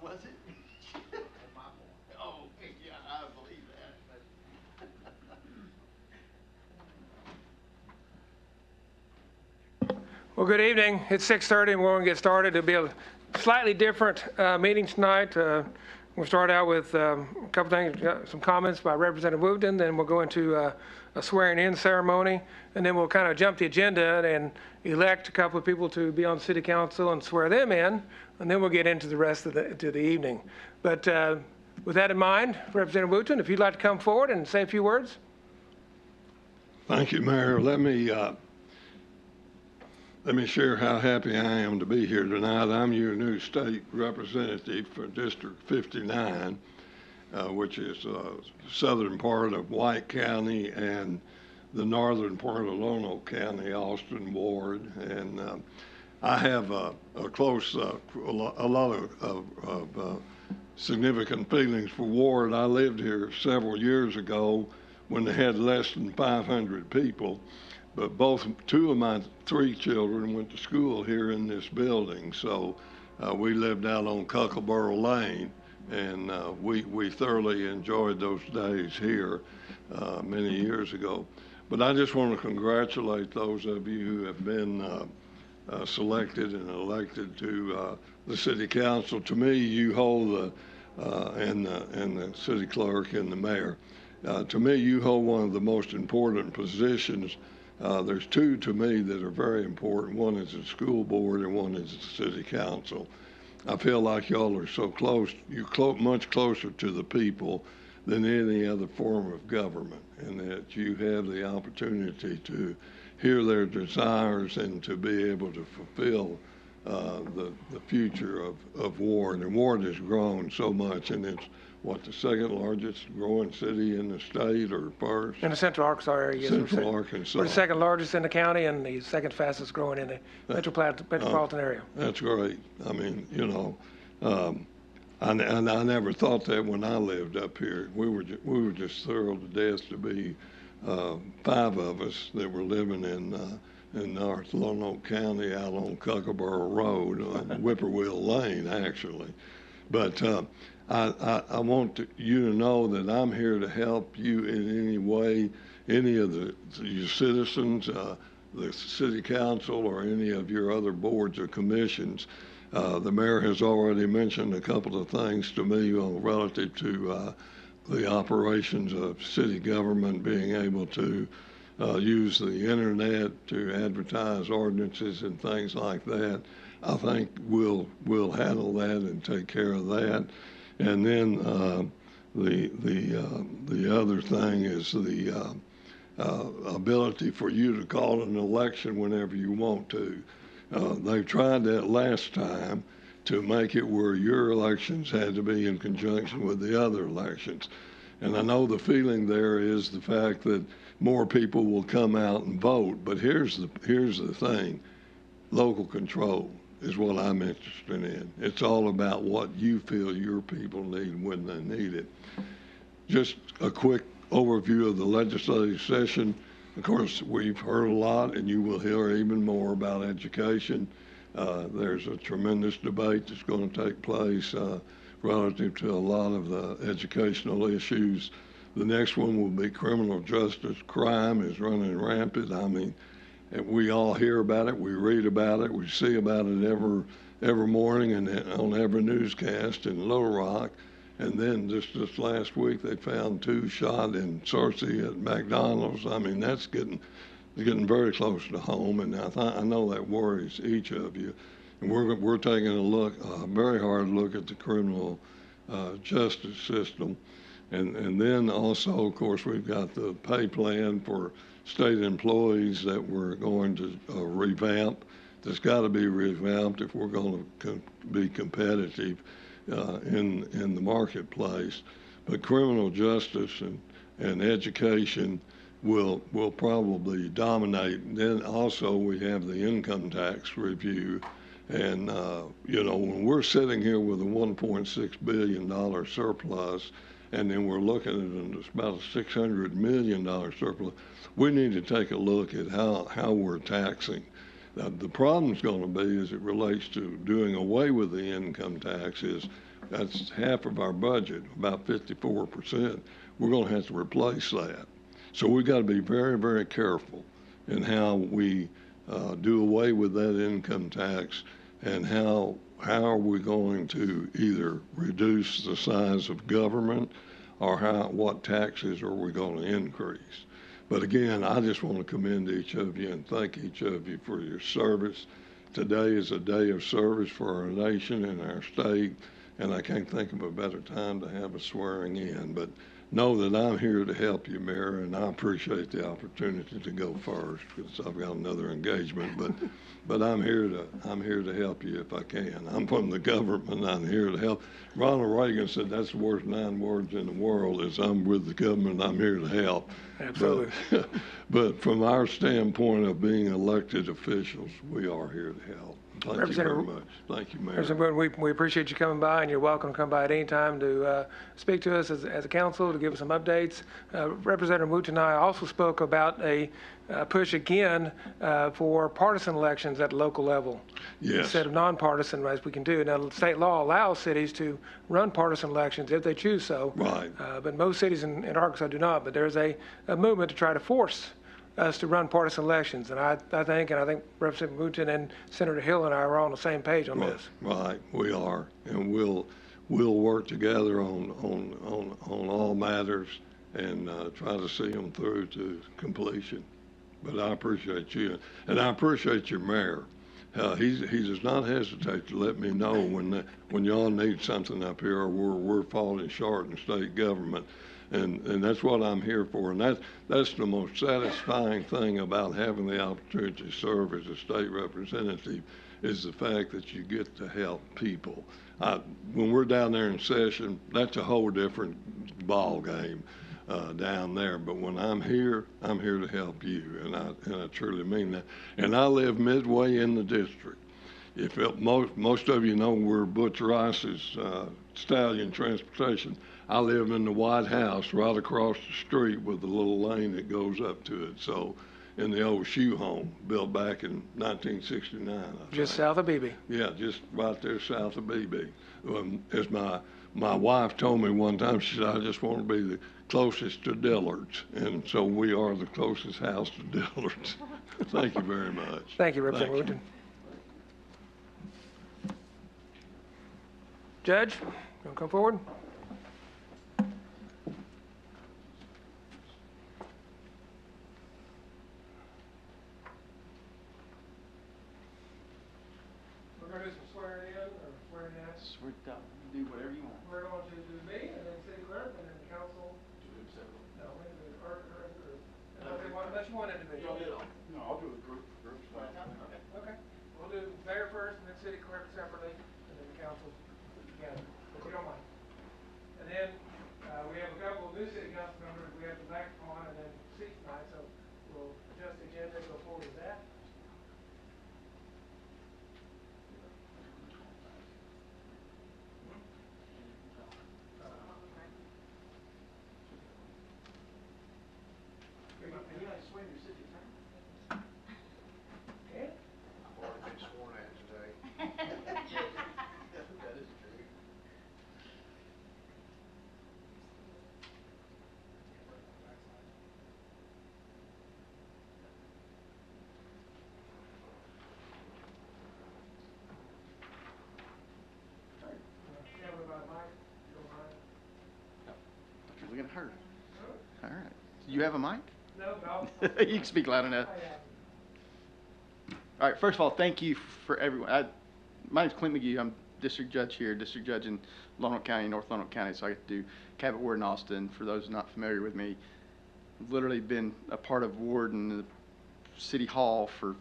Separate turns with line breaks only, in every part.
Was it? Oh, yeah, I believe that.
Well, good evening. It's 6:30 and we're going to get started. It'll be a slightly different meeting tonight. We'll start out with a couple things, some comments by Representative Woodin, then we'll go into a swearing-in ceremony, and then we'll kind of jump the agenda and elect a couple of people to be on the City Council and swear them in, and then we'll get into the rest of the evening. But with that in mind, Representative Woodin, if you'd like to come forward and say a few words.
Thank you, Mayor. Let me share how happy I am to be here tonight. I'm your new state representative for District 59, which is the southern part of White County and the northern part of Lonoke County, Austin Ward. And I have a lot of significant feelings for Ward. I lived here several years ago when they had less than 500 people. But two of my three children went to school here in this building, so we lived out on Cuckleboro Lane, and we thoroughly enjoyed those days here many years ago. But I just want to congratulate those of you who have been selected and elected to the City Council. To me, you hold and the City Clerk and the Mayor. To me, you hold one of the most important positions. There's two to me that are very important. One is the school board and one is the City Council. I feel like y'all are so close, you're much closer to the people than any other form of government, and that you have the opportunity to hear their desires and to be able to fulfill the future of Ward. And Ward has grown so much, and it's the second largest growing city in the state, or first?
In the Central Arkansas area, yes.
Central Arkansas.
We're the second largest in the county and the second fastest growing in the metropolitan area.
That's great. I mean, I never thought that when I lived up here. We were just thrilled to death to be 5 of us that were living in North Lonoke County out on Cuckleboro Road, on Whippoorwill Lane, actually. But I want you to know that I'm here to help you in any way, any of your citizens, the City Council, or any of your other boards or commissions. The Mayor has already mentioned a couple of things to me relative to the operations of city government, being able to use the internet to advertise ordinances and things like that. I think we'll handle that and take care of that. And then the other thing is the ability for you to call an election whenever you want to. They've tried that last time to make it where your elections had to be in conjunction with the other elections. And I know the feeling there is the fact that more people will come out and vote. But here's the thing: local control is what I'm interested in. It's all about what you feel your people need when they need it. Just a quick overview of the legislative session. Of course, we've heard a lot, and you will hear even more about education. There's a tremendous debate that's going to take place relative to a lot of the educational issues. The next one will be criminal justice. Crime is running rampant. I mean, and we all hear about it, we read about it, we see about it every morning and on every newscast in Little Rock. And then just this last week, they found 2 shot in Searcy at McDonald's. I mean, that's getting very close to home, and I know that worries each of you. And we're taking a very hard look at the criminal justice system. And then also, of course, we've got the pay plan for state employees that we're going to revamp. There's got to be revamped if we're going to be competitive in the marketplace. But criminal justice and education will probably dominate. And then also we have the income tax review. And, when we're sitting here with a $1.6 billion surplus, and then we're looking at about a $600 million surplus, we need to take a look at how we're taxing The problem's going to be as it relates to doing away with the income tax is that's half of our budget, about 54%. We're going to have to replace that. So we've got to be very, very careful in how we do away with that income tax and how are we going to either reduce the size of government or what taxes are we going to increase. But again, I just want to commend each of you and thank each of you for your service. Today is a day of service for our nation and our state, and I can't think of a better time to have a swearing in. But know that I'm here to help you, Mayor, and I appreciate the opportunity to go first because I've got another engagement. But I'm here to help you if I can. I'm from the government. I'm here to help. Ronald Reagan said that's the worst 9 words in the world is I'm with the government. I'm here to help.
Absolutely.
But from our standpoint of being elected officials, we are here to help. Thank you very much. Thank you, Mayor.
Representative Wooten, we appreciate you coming by, and you're welcome to come by at any time to speak to us as a council, to give us some updates. Representative Wooten and I also spoke about a push again for partisan elections at the local level.
Yes.
Instead of nonpartisan, as we can do. Now, state law allows cities to run partisan elections if they choose so.
Right.
But most cities in Arkansas do not. But there's a movement to try to force us to run partisan elections. And I think Representative Wooten and Senator Hill and I are all on the same page on this.
Right, we are, and we'll work together on all matters and try to see them through to completion. But I appreciate you, and I appreciate your mayor. He does not hesitate to let me know when y'all need something up here or we're falling short in state government. And that's what I'm here for. And that's the most satisfying thing about having the opportunity to serve as a state representative is the fact that you get to help people. When we're down there in session, that's a whole different ball game down there. But when I'm here to help you, and I truly mean that. And I live midway in the district. Most of you know we're Butch Rice's Stallion Transportation. I live in the White House right across the street with a little lane that goes up to it. So in the old shoe home built back in 1969.
Just south of Beebe.
Yeah, just right there south of Beebe. As my wife told me one time, she said, I just want to be the closest to Dillard's. And so we are the closest house to Dillard's. Thank you very much.
Thank you, Representative Wooten. Judge, you want to come forward? We're going to do some swearing in or swearing in.
Do whatever you want.
We're going to do me and then city clerk and then the council. No, we do unless you want individual.
No, I'll do the group.
Okay. We'll do mayor first and then city clerk separately and then the council together, if you don't mind. And then we have a couple of new city council members we have to back on and then seat tonight, so we'll adjust the agenda, go forward with that.
I've already been sworn at today. That is true.
Stand by Mike, if you don't mind.
You're looking at her. All right. You have a mic?
No,
You can speak loud enough. All right, first of all, thank you for everyone. My name's Clint McGee. I'm district judge here, district judge in Lonoke County, North Lonoke County. So I get to do Cabot Ward in Austin. For those not familiar with me, I've literally been a part of Ward and the City Hall for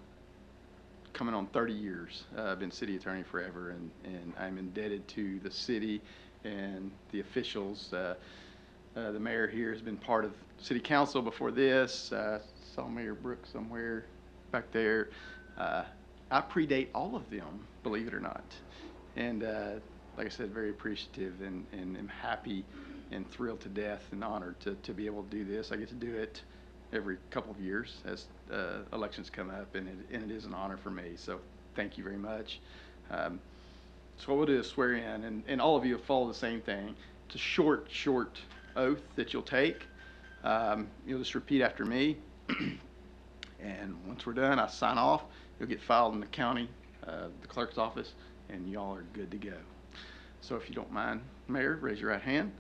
coming on 30 years. I've been city attorney forever, and I'm indebted to the city and the officials. The mayor here has been part of city council before this. Saw Mayor Brooks somewhere back there. I predate all of them, believe it or not. And like I said, very appreciative and am happy and thrilled to death and honored to be able to do this. I get to do it every couple of years as elections come up, and it is an honor for me. So thank you very much. So what we'll do is swear in, and all of you will follow the same thing. It's a short oath that you'll take. You'll just repeat after me. And once we're done, I sign off. You'll get filed in the county, the clerk's office, and y'all are good to go. So if you don't mind, Mayor, raise your right hand.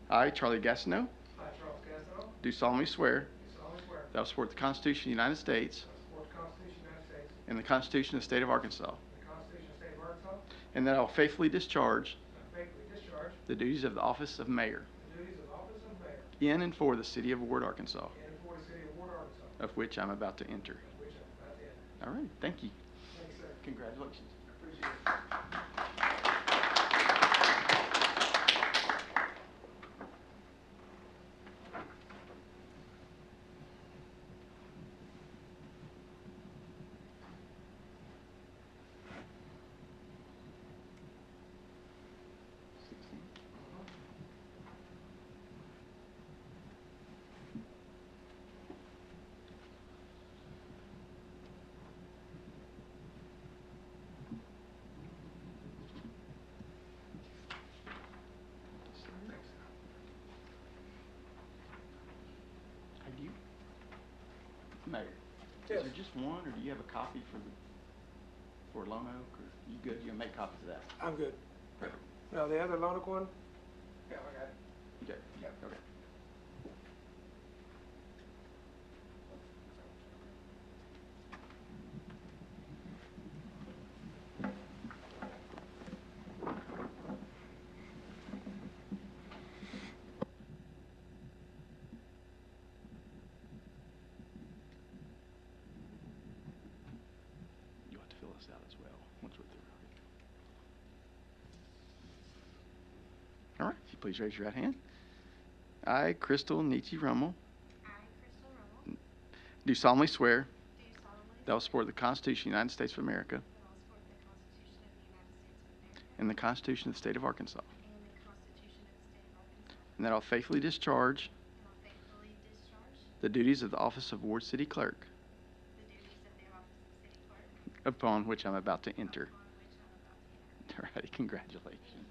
I, Charlie Gastineau,
I, Charles Gastineau,
do solemnly swear
do solemnly swear
that I will support the Constitution of the United States
I support the Constitution of the United States
and the Constitution of the State of Arkansas,
and the Constitution of the State of Arkansas,
and that I will faithfully discharge
and faithfully discharge
the duties of the office of mayor
the duties of office of mayor
in and for the city of Ward, Arkansas,
in and for the city of Ward, Arkansas,
of which I'm about to enter.
which I'm about to enter.
All right, thank you.
Thanks, sir.
Congratulations.
Appreciate it.
Hey, do you, Mayor,
Yes.
is there just one, or do you have a copy for Lone Oak, or you good? You gonna make copies of that?
I'm good.
Perfect.
Now, the other Lone Oak one? Yeah, I got it.
You good? Okay. You'll have to fill this out as well, once we're through. All right, if you please raise your right hand. I, Crystal Nietzsche Rummel,
I, Crystal Rummel,
do solemnly swear
do solemnly
that I will support the Constitution of the United States of America
that I will support the Constitution of the United States of America
and the Constitution of the State of Arkansas,
and the Constitution of the State of Arkansas,
and that I'll faithfully discharge
and I'll faithfully discharge
the duties of the office of Ward City Clerk,
the duties of the office of City Clerk,
upon which I'm about to enter.
upon which I'm about to enter.
All right, congratulations.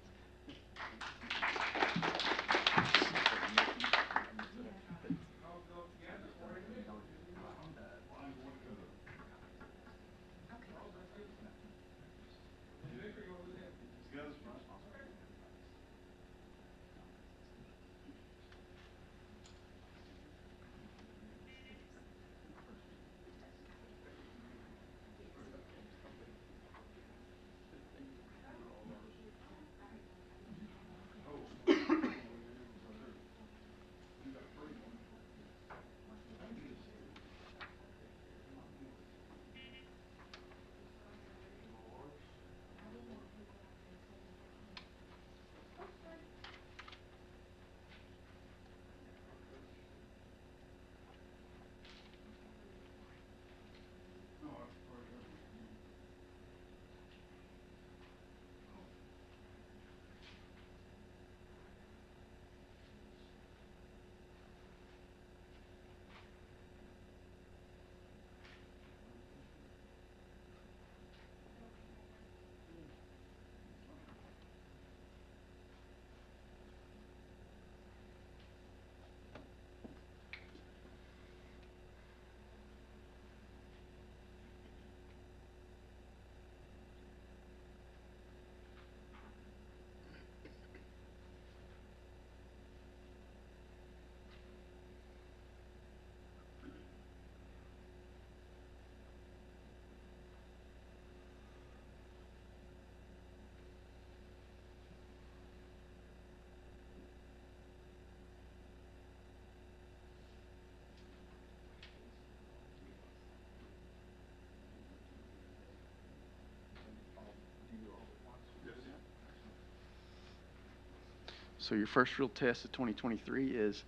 So your first real test of 2023 is,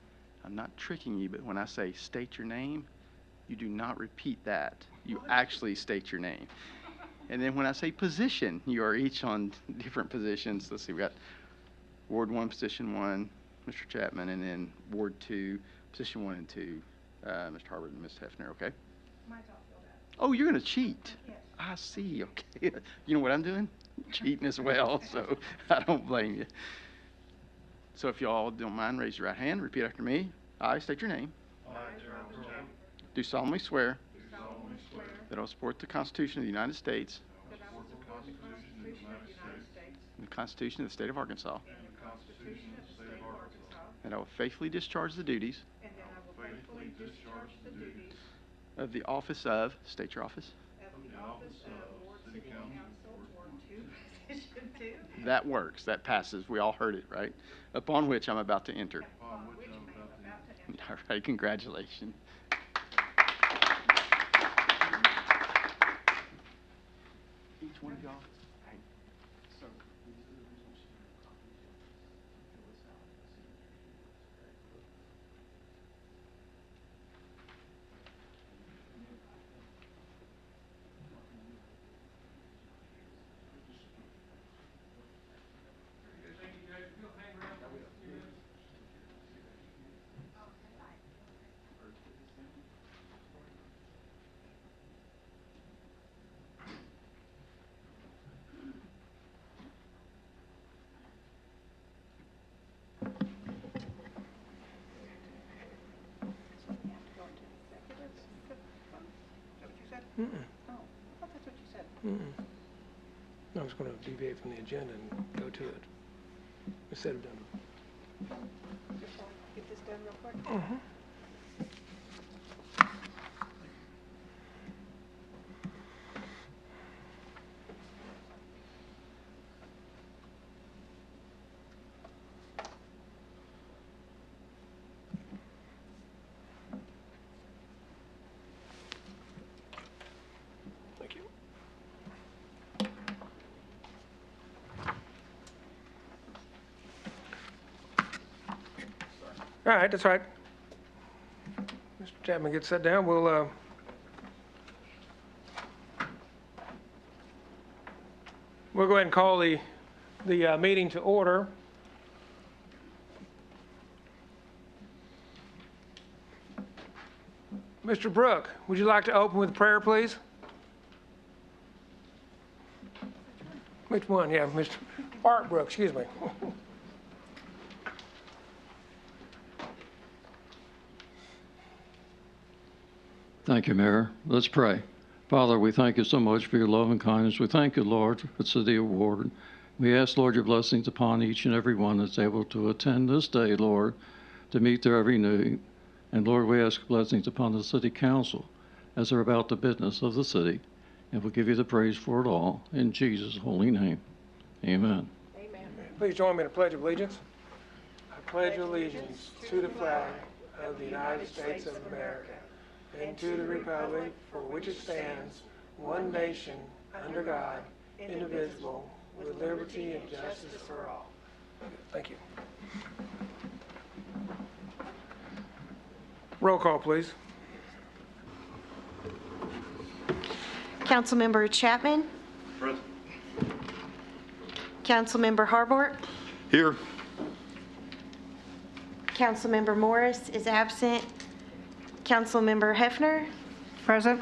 I'm not tricking you, but when I say state your name, you do not repeat that. You actually state your name. And then when I say position, you are each on different positions. Let's see, we got Ward 1, Position 1, Mr. Chapman, and then Ward 2, Position 1 and 2, Mr. Harbert and Ms. Hefner, okay?
Mine's all filled out.
Oh, you're going to cheat?
Yes.
I see, okay. You know what I'm doing? Cheating as well, so I don't blame you. So if y'all don't mind, raise your right hand, repeat after me. I state your name. Do solemnly swear that I will support the Constitution of the United States
That I will support the Constitution of the United States
and the Constitution of the State of Arkansas,
and the Constitution of the State of Arkansas,
and I will faithfully discharge the duties
and that I will faithfully discharge the duties
of the office of, state your office,
of the office of Ward City Council, Ward 2, Position 2,
that works, that passes, we all heard it, right? Upon which I'm about to enter.
upon which I am about to enter.
All right, congratulations. Each one of y'all. So,
Mm-mm.
Oh, I thought that's what you said.
Mm-mm. I was going to deviate from the agenda and go to it instead of done.
Just want to get this done real quick.
Thank you. All right, that's right. Mr. Chapman gets set down. We'll go ahead and call the meeting to order. Mr. Brook, would you like to open with prayer, please? Which one? Yeah, Mr. Art Brook, excuse me.
Thank you, Mayor. Let's pray. Father, we thank you so much for your love and kindness. We thank you, Lord, for the city of Ward. We ask, Lord, your blessings upon each and every one that's able to attend this day, Lord, to meet their every need. And Lord, we ask blessings upon the city council as they're about the business of the city. And we'll give you the praise for it all in Jesus' holy name. Amen.
Amen.
Please join me in a pledge of allegiance. I pledge allegiance to the flag of the United States of America and to the republic for which it stands, one nation, under God, indivisible, with liberty and justice for all. Thank you. Roll call, please.
Councilmember Chapman?
Present.
Councilmember Harbort?
Here.
Councilmember Morris is absent. Councilmember Hefner?
Present.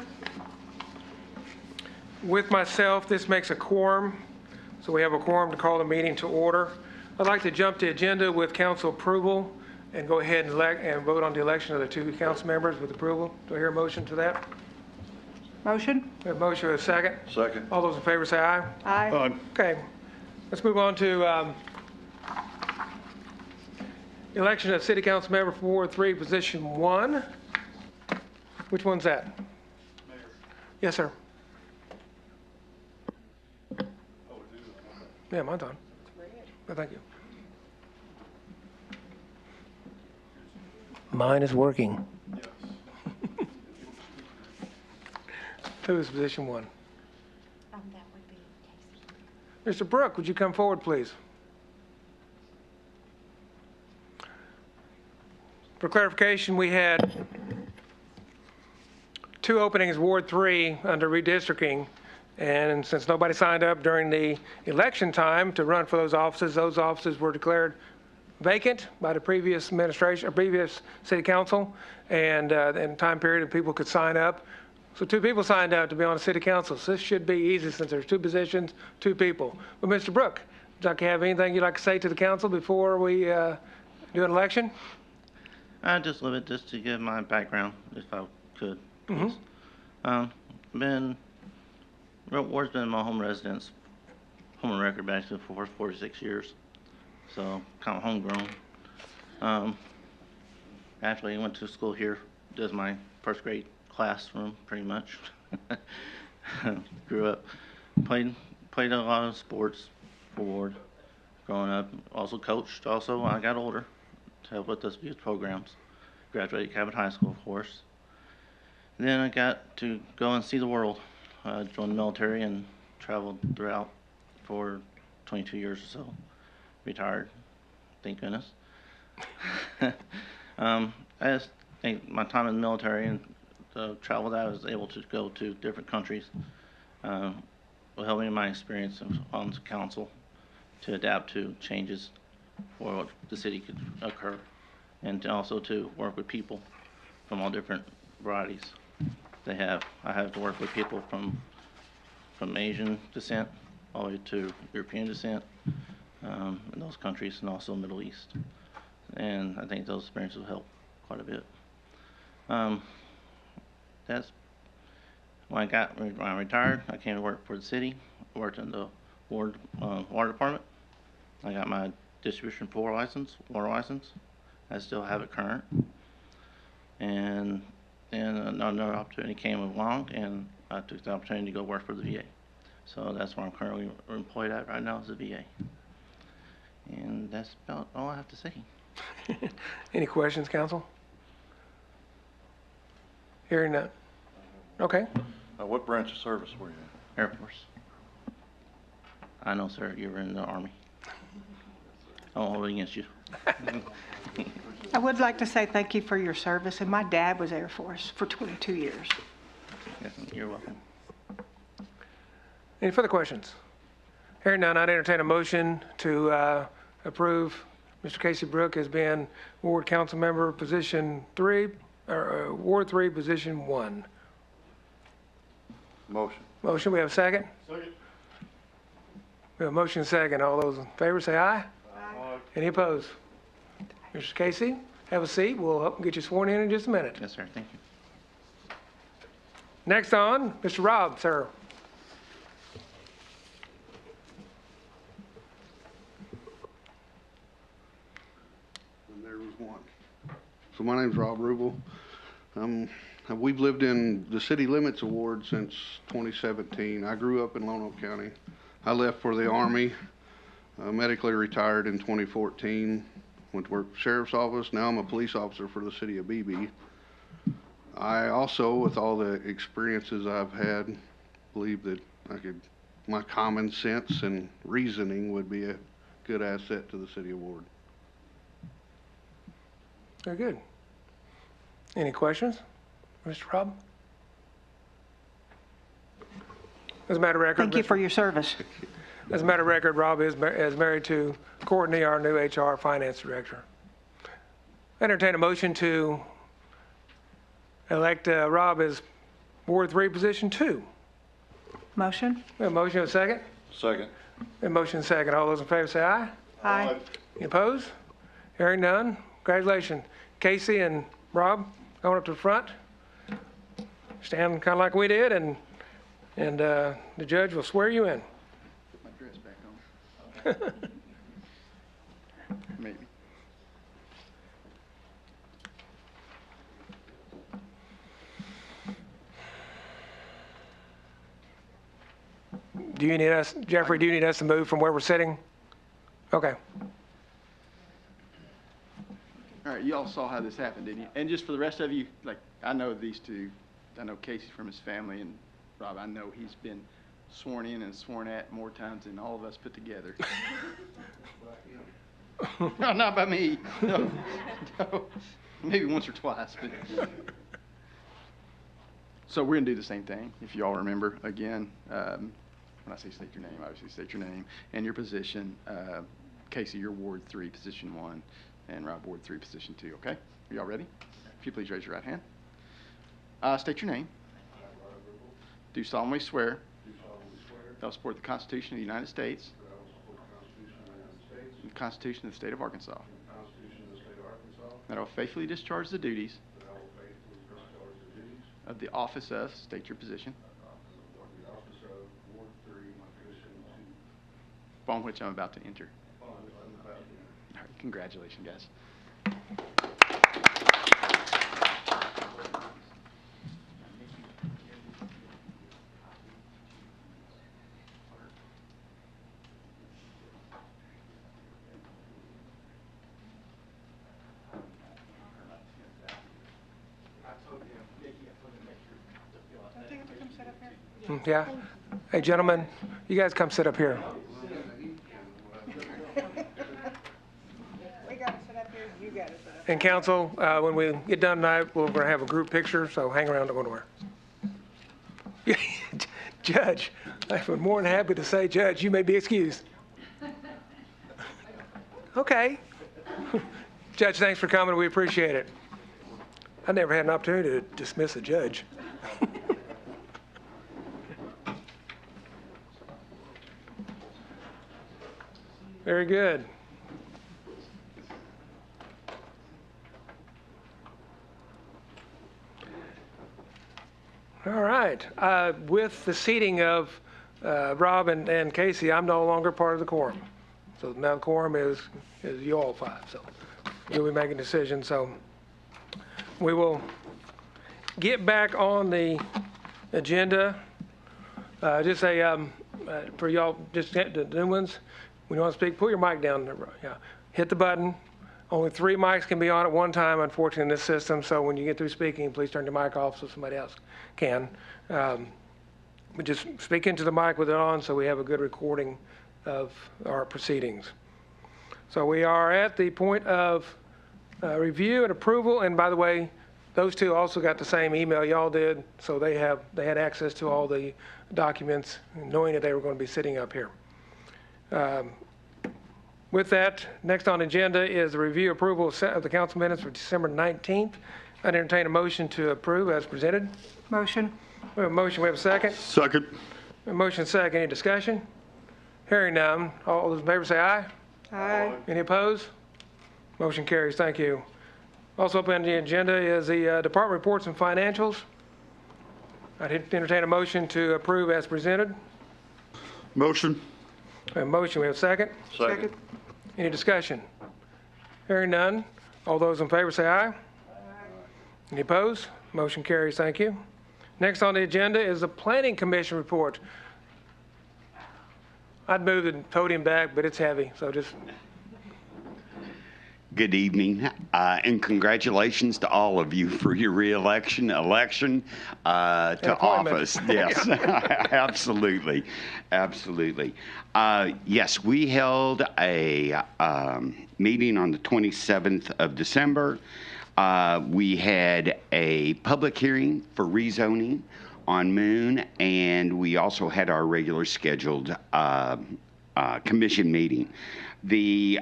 With myself, this makes a quorum, so we have a quorum to call the meeting to order. I'd like to jump to agenda with council approval and go ahead and elect and vote on the election of the two council members with approval. Do I hear a motion to that?
Motion?
We have a motion with a second.
Second.
All those in favor say aye.
Aye.
Okay, let's move on to election of city council member for Ward 3, position 1. Which one's that?
Mayor.
Yes, sir. Yeah, mine's on. Oh, thank you. Mine is working.
Yes.
Who is position 1?
That would be Casey.
Mr. Brook, would you come forward, please? For clarification, we had 2 openings, Ward 3, under redistricting. And since nobody signed up during the election time to run for those offices were declared vacant by the previous administration, or previous city council, and time period, people could sign up. So 2 people signed up to be on the city council. So this should be easy since there's 2 positions, 2 people. But Mr. Brook, would you like to have anything you'd like to say to the council before we do an election?
I just live it just to give my background, if I could, please. Ward's been my home residence, home record basically for 46 years, so kind of homegrown. Actually, I went to school here, does my first grade classroom pretty much. Grew up, played a lot of sports for Ward growing up. Also coached. Also, when I got older, to help with those youth programs. Graduated Cabot High School, of course. Then I got to go and see the world. Joined the military and traveled throughout for 22 years or so. Retired, thank goodness. I just think my time in the military and the travel that I was able to go to different countries will help me in my experience on the council to adapt to changes for what the city could occur, and also to work with people from all different varieties they have. I have to work with people from Asian descent all the way to European descent in those countries, and also Middle East. And I think those experiences will help quite a bit. That's when I retired. I came to work for the city. I worked in the Ward water department. I got my distribution 4 water license. I still have it current. And then another opportunity came along, and I took the opportunity to go work for the VA. So that's where I'm currently employed at right now, is the VA. And that's about all I have to say.
Any questions, council? Hearing none. Okay.
What branch of service were you in?
Air Force. I know, sir, you were in the Army. I won't hold it against you.
I would like to say thank you for your service, and my dad was Air Force for 22 years.
Yes, you're welcome.
Any further questions? Hearing none, I'd entertain a motion to approve Mr. Casey Brook as being Ward Council Member, Position 3, or Ward 3, Position 1.
Motion.
Motion, we have a second?
Second.
We have a motion and a second. All those in favor say aye. Aye. Any opposed? Mr. Casey, have a seat. We'll get you sworn in just a minute.
Yes, sir, thank you.
Next on, Mr. Rob, sir.
And there was one. So my name's Rob Rubel. We've lived in the city limits of Ward since 2017. I grew up in Lonoke County. I left for the Army, medically retired in 2014, went to work for the Sheriff's Office. Now I'm a police officer for the city of Beebe. I also, with all the experiences I've had, believe that my common sense and reasoning would be a good asset to the city of Ward.
Very good. Any questions, Mr. Rob? As a matter of record,
Thank you for your service.
As a matter of record, Rob is married to Courtney, our new HR Finance Director. I entertain a motion to elect Rob as Ward 3, Position 2.
Motion?
We have a motion and a second?
Second.
We have a motion and a second. All those in favor say aye.
Aye.
Any opposed? Hearing none. Congratulations. Casey and Rob, going up to the front. Stand kind of like we did, and the judge will swear you in.
Put my dress back on. Maybe.
Do you need us, Jeffrey, do you need us to move from where we're sitting? Okay.
All right, you all saw how this happened, didn't you? And just for the rest of you, like, I know these two. I know Casey from his family, and Rob, I know he's been sworn in and sworn at more times than all of us put together. No, not by me. No, no. Maybe once or twice. But. So we're going to do the same thing, if you all remember. Again, when I say state your name, obviously state your name and your position. Casey, you're Ward 3, Position 1, and Rob, Ward 3, Position 2, okay? Are y'all ready? If you please raise your right hand. State your name. Do solemnly swear that I will support the Constitution of the United States and the Constitution of the State of Arkansas. That I will faithfully discharge the duties of the office of, state your position, upon which I'm about to enter. All right, congratulations, guys.
Yeah? Hey, gentlemen, you guys come sit up here.
We got to sit up here, you got to sit up.
And council, when we get done tonight, we're going to have a group picture, so hang around, don't go nowhere. Judge, I'm more than happy to say, Judge, you may be excused. Okay. Judge, thanks for coming. We appreciate it. I never had an opportunity to dismiss a judge. Very good. All right. With the seating of Rob and Casey, I'm no longer part of the quorum. So now the quorum is you all five. So you'll be making decisions. So we will get back on the agenda. Just say for y'all, just the new ones. When you want to speak, pull your mic down. Yeah. Hit the button. Only 3 mics can be on at one time, unfortunately, in this system. So when you get through speaking, please turn your mic off so somebody else can. But just speak into the mic with it on so we have a good recording of our proceedings. So we are at the point of review and approval. And by the way, those two also got the same email y'all did. So they had access to all the documents, knowing that they were going to be sitting up here. With that, next on the agenda is the review approval of the council minutes for December 19th. I entertain a motion to approve as presented.
Motion.
We have a motion, we have a second.
Second.
A motion second, any discussion? Hearing none, all those in favor say aye.
Aye.
Any opposed? Motion carries, thank you. Also up on the agenda is the department reports and financials. I'd entertain a motion to approve as presented.
Motion.
We have a motion, we have a second.
Second.
Any discussion? Hearing none, all those in favor say aye. Any opposed? Motion carries, thank you. Next on the agenda is the Planning Commission report. I'd move the podium back, but it's heavy, so just.
Good evening, and congratulations to all of you for your election to office. Yes, absolutely, absolutely. Yes, we held a meeting on the 27th of December. We had a public hearing for rezoning on Moon, and we also had our regular scheduled commission meeting. The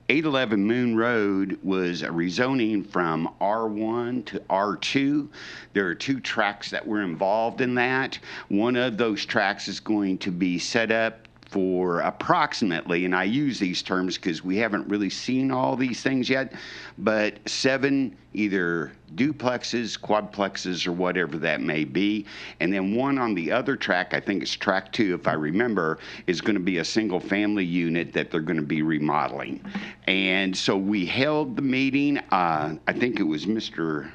811 Moon Road was a rezoning from R1 to R2. There are 2 tracks that were involved in that. One of those tracks is going to be set up for approximately, and I use these terms because we haven't really seen all these things yet, but 7 either duplexes, quadplexes, or whatever that may be. And then one on the other track, I think it's track 2, if I remember, is going to be a single family unit that they're going to be remodeling. And so we held the meeting. I think it was Mr.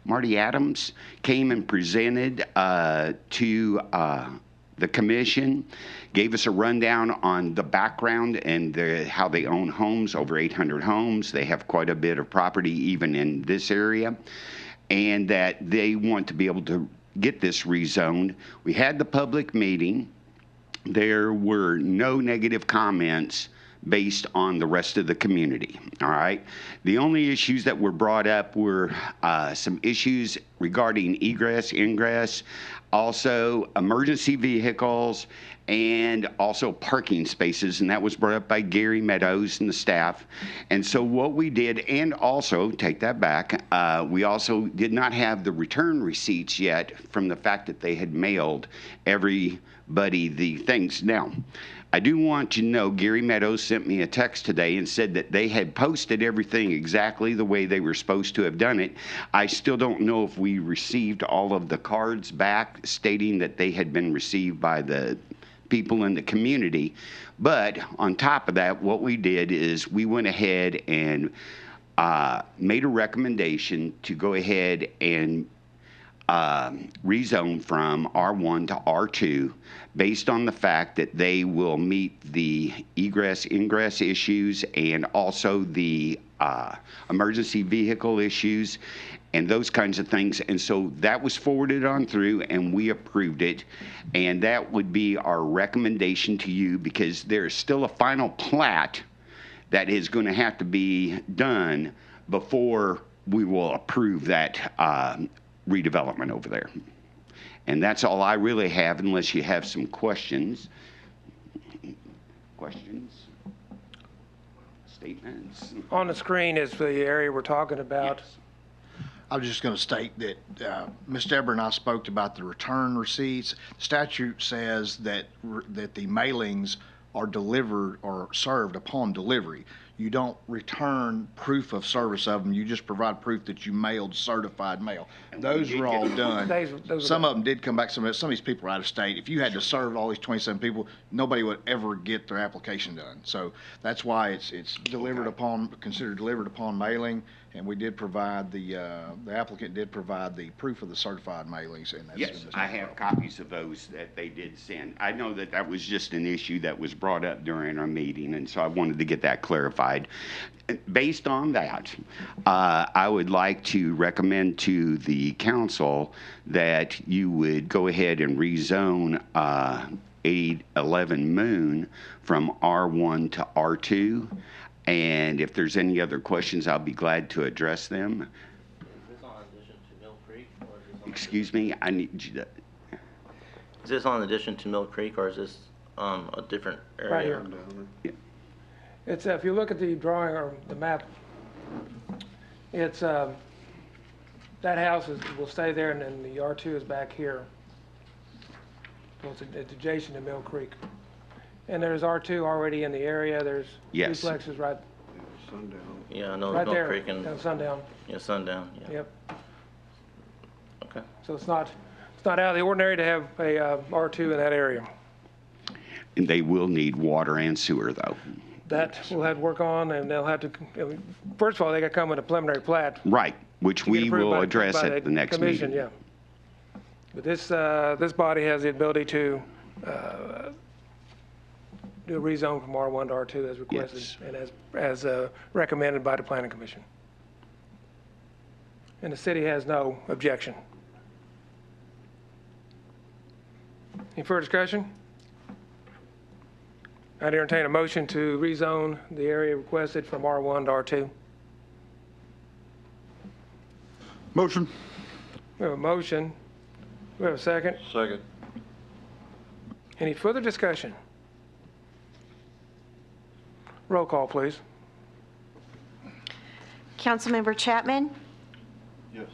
Marty Adams came and presented to the commission, gave us a rundown on the background and how they own homes, over 800 homes. They have quite a bit of property even in this area, and that they want to be able to get this rezoned. We had the public meeting. There were no negative comments based on the rest of the community, all right? The only issues that were brought up were some issues regarding egress, ingress, also emergency vehicles, and also parking spaces, and that was brought up by Gary Meadows and the staff. And so what we did, and also, take that back, we also did not have the return receipts yet from the fact that they had mailed everybody the things. Now, I do want to know, Gary Meadows sent me a text today and said that they had posted everything exactly the way they were supposed to have done it. I still don't know if we received all of the cards back stating that they had been received by the people in the community. But on top of that, what we did is we went ahead and made a recommendation to go ahead and rezone from R1 to R2 based on the fact that they will meet the egress, ingress issues and also the emergency vehicle issues and those kinds of things. And so that was forwarded on through and we approved it. And that would be our recommendation to you because there's still a final plat that is going to have to be done before we will approve that redevelopment over there. And that's all I really have unless you have some questions. Questions? Statements?
On the screen is the area we're talking about.
Yes.
I was just going to state that Ms. Deborah and I spoke about the return receipts. Statute says that that the mailings are delivered or served upon delivery. You don't return proof of service of them. You just provide proof that you mailed certified mail. Those are all done. Some of them did come back. Some of these people are out of state. If you had to serve all these 27 people, nobody would ever get their application done. So that's why it's delivered upon, considered delivered upon mailing. And we did provide the applicant did provide the proof of the certified mailings. And that's
Yes, I have copies of those that they did send. I know that that was just an issue that was brought up during our meeting, and so I wanted to get that clarified. Based on that, I would like to recommend to the council that you would go ahead and rezone 811 Moon from R1 to R2. And if there's any other questions, I'll be glad to address them.
Is this on addition to Mill Creek? Or is this on
Excuse me, I need you to.
Is this on addition to Mill Creek or is this a different area?
Right here.
Yeah.
It's, if you look at the drawing or the map, it's, that house will stay there and then the R2 is back here. So it's adjacent to Mill Creek. And there's R2 already in the area. There's
Yes.
duplexes right
Sundown.
Yeah, I know
right
Mill
there,
Creek and
down Sundown.
yeah, Sundown. Yeah.
Yep.
Okay.
So it's not out of the ordinary to have a R2 in that area.
And they will need water and sewer, though.
That we'll have to work on, and they'll have to, first of all, they got to come with a preliminary plat.
Right, which
to get
we
approved
will
by
address
by
at the next
commission,
meeting.
Yeah. But this body has the ability to do a rezone from R1 to R2 as requested
Yes.
and as recommended by the planning commission. And the city has no objection. Any further discussion? I'd entertain a motion to rezone the area requested from R1 to R2.
Motion.
We have a motion. We have a second.
Second.
Any further discussion? Roll call, please.
Councilmember Chapman?
Yes.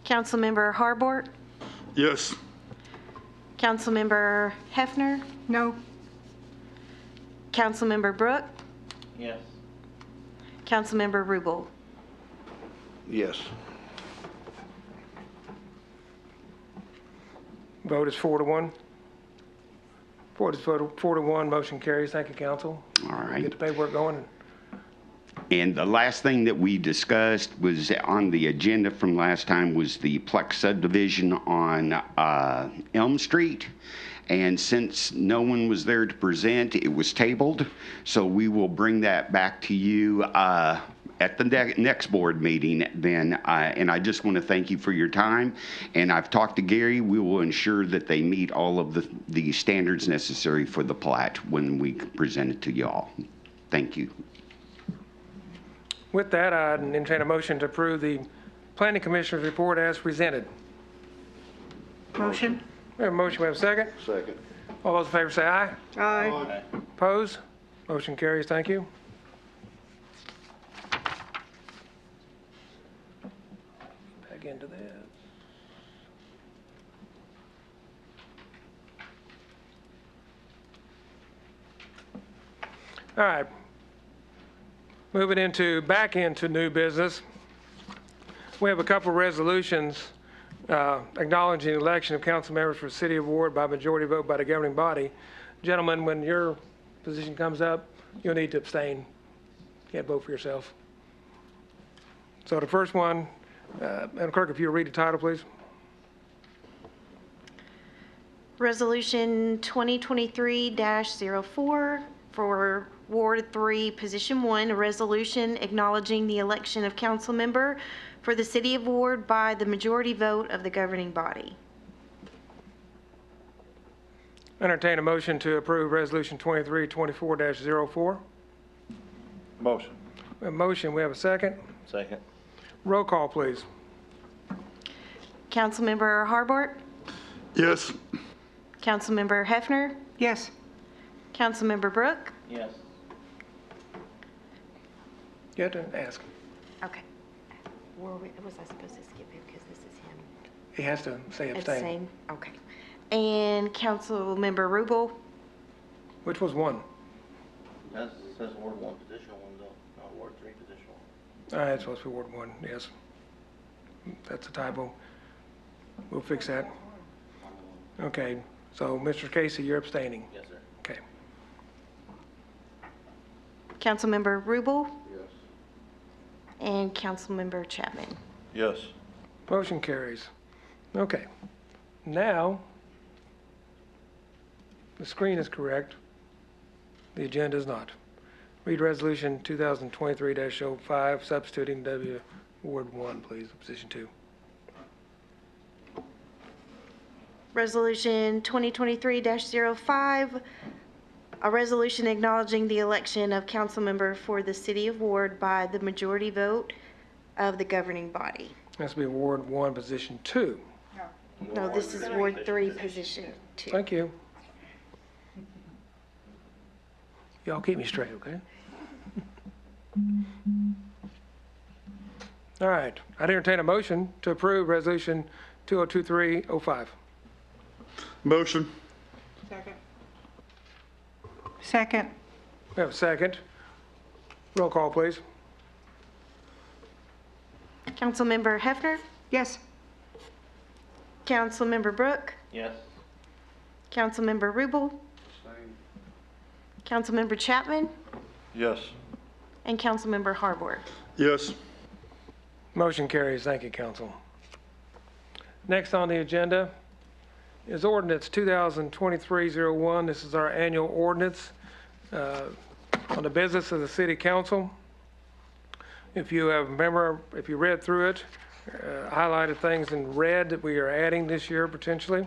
Councilmember Harbort?
Yes.
Councilmember Hefner?
No.
Councilmember Brooke?
Yes.
Councilmember Rubel?
Yes.
Vote is 4-1. Vote is 4-1, motion carries. Thank you, council.
All right.
Get the paperwork going.
And the last thing that we discussed was on the agenda from last time was the Plex subdivision on Elm Street. And since no one was there to present, it was tabled. So we will bring that back to you at the next board meeting, then, and I just want to thank you for your time. And I've talked to Gary. We will ensure that they meet all of the standards necessary for the plat when we present it to y'all. Thank you.
With that, I entertain a motion to approve the Planning Commissioner's report as presented.
Motion?
We have a motion, we have a second.
Second.
All those in favor say aye.
Aye.
Opposed? Motion carries, thank you. Back into this. All right. Moving back into new business. We have a couple of resolutions acknowledging the election of council members for City of Ward by majority vote by the governing body. Gentlemen, when your position comes up, you'll need to abstain. Can't vote for yourself. So the first one, Madam Clerk, if you'll read the title, please.
Resolution 2023-04 for Ward 3, Position 1, a resolution acknowledging the election of council member for the City of Ward by the majority vote of the governing body.
Entertain a motion to approve Resolution 2324-04.
Motion.
We have a motion, we have a second.
Second.
Roll call, please.
Councilmember Harbord,
Yes.
Councilmember Hefner,
Yes.
Councilmember Brooke.
Yes.
You have to ask.
Okay. Was I supposed to skip him because this is him?
He has to say abstain.
Abstain? Okay. And Councilmember Rubel,
Which was one?
That says Ward 1 position 1 though, not Ward 3 position 1.
All right, it's supposed to be Ward 1, yes. That's a typo. We'll fix that. Okay, so Mr. Casey, you're abstaining.
Yes, sir.
Okay.
Councilmember Rubel,
Yes.
and Councilmember Chapman.
Yes.
Motion carries. Okay. Now, the screen is correct. The agenda is not. Read Resolution 2023-05, substituting W Ward 1, please, Position 2.
Resolution 2023-05, a resolution acknowledging the election of council member for the City of Ward by the majority vote of the governing body.
Has to be Ward 1, Position 2.
No, this is Ward 3, Position 2.
Thank you. Y'all keep me straight, okay? All right. I'd entertain a motion to approve Resolution 2023-05.
Motion.
Second. Second.
We have a second. Roll call, please.
Councilmember Hefner,
Yes.
Councilmember Brooke,
Yes.
Councilmember Rubel, Councilmember Chapman,
Yes.
and Councilmember Harbord.
Yes.
Motion carries. Thank you, council. Next on the agenda is ordinance 2023-01. This is our annual ordinance on the business of the city council. If you read through it, highlighted things in red that we are adding this year potentially.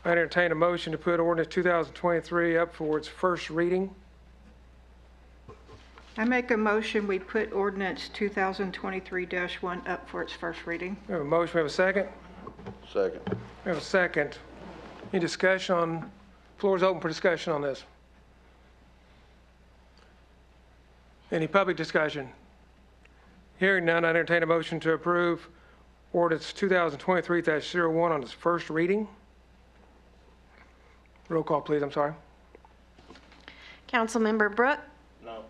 I entertain a motion to put ordinance 2023 up for its first reading.
I make a motion, we put ordinance 2023-1 up for its first reading.
We have a motion, we have a second?
Second.
We have a second. Any discussion on, floor is open for discussion on this. Any public discussion? Hearing none, I entertain a motion to approve ordinance 2023-01 on its first reading. Roll call, please, I'm sorry.
Councilmember Brooke,
No.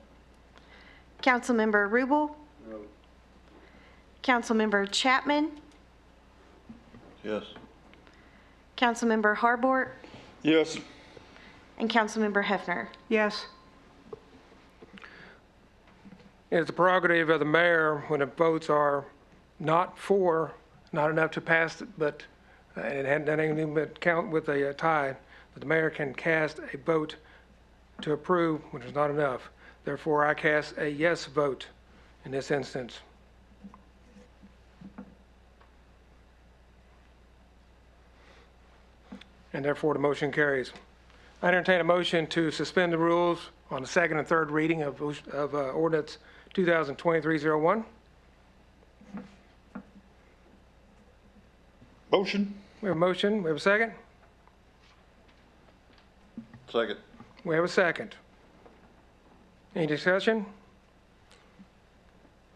Councilmember Rubel, Councilmember Chapman,
Yes.
Councilmember Harbord,
Yes.
and Councilmember Hefner.
Yes.
It's the prerogative of the mayor when the votes are not enough to pass it, but, and it hadn't done anything but count with a tie, that the mayor can cast a vote to approve when there's not enough. Therefore, I cast a yes vote in this instance. And therefore, the motion carries. I entertain a motion to suspend the rules on the second and third reading of ordinance 2023-01.
Motion.
We have a motion. We have a second.
Second.
We have a second. Any discussion?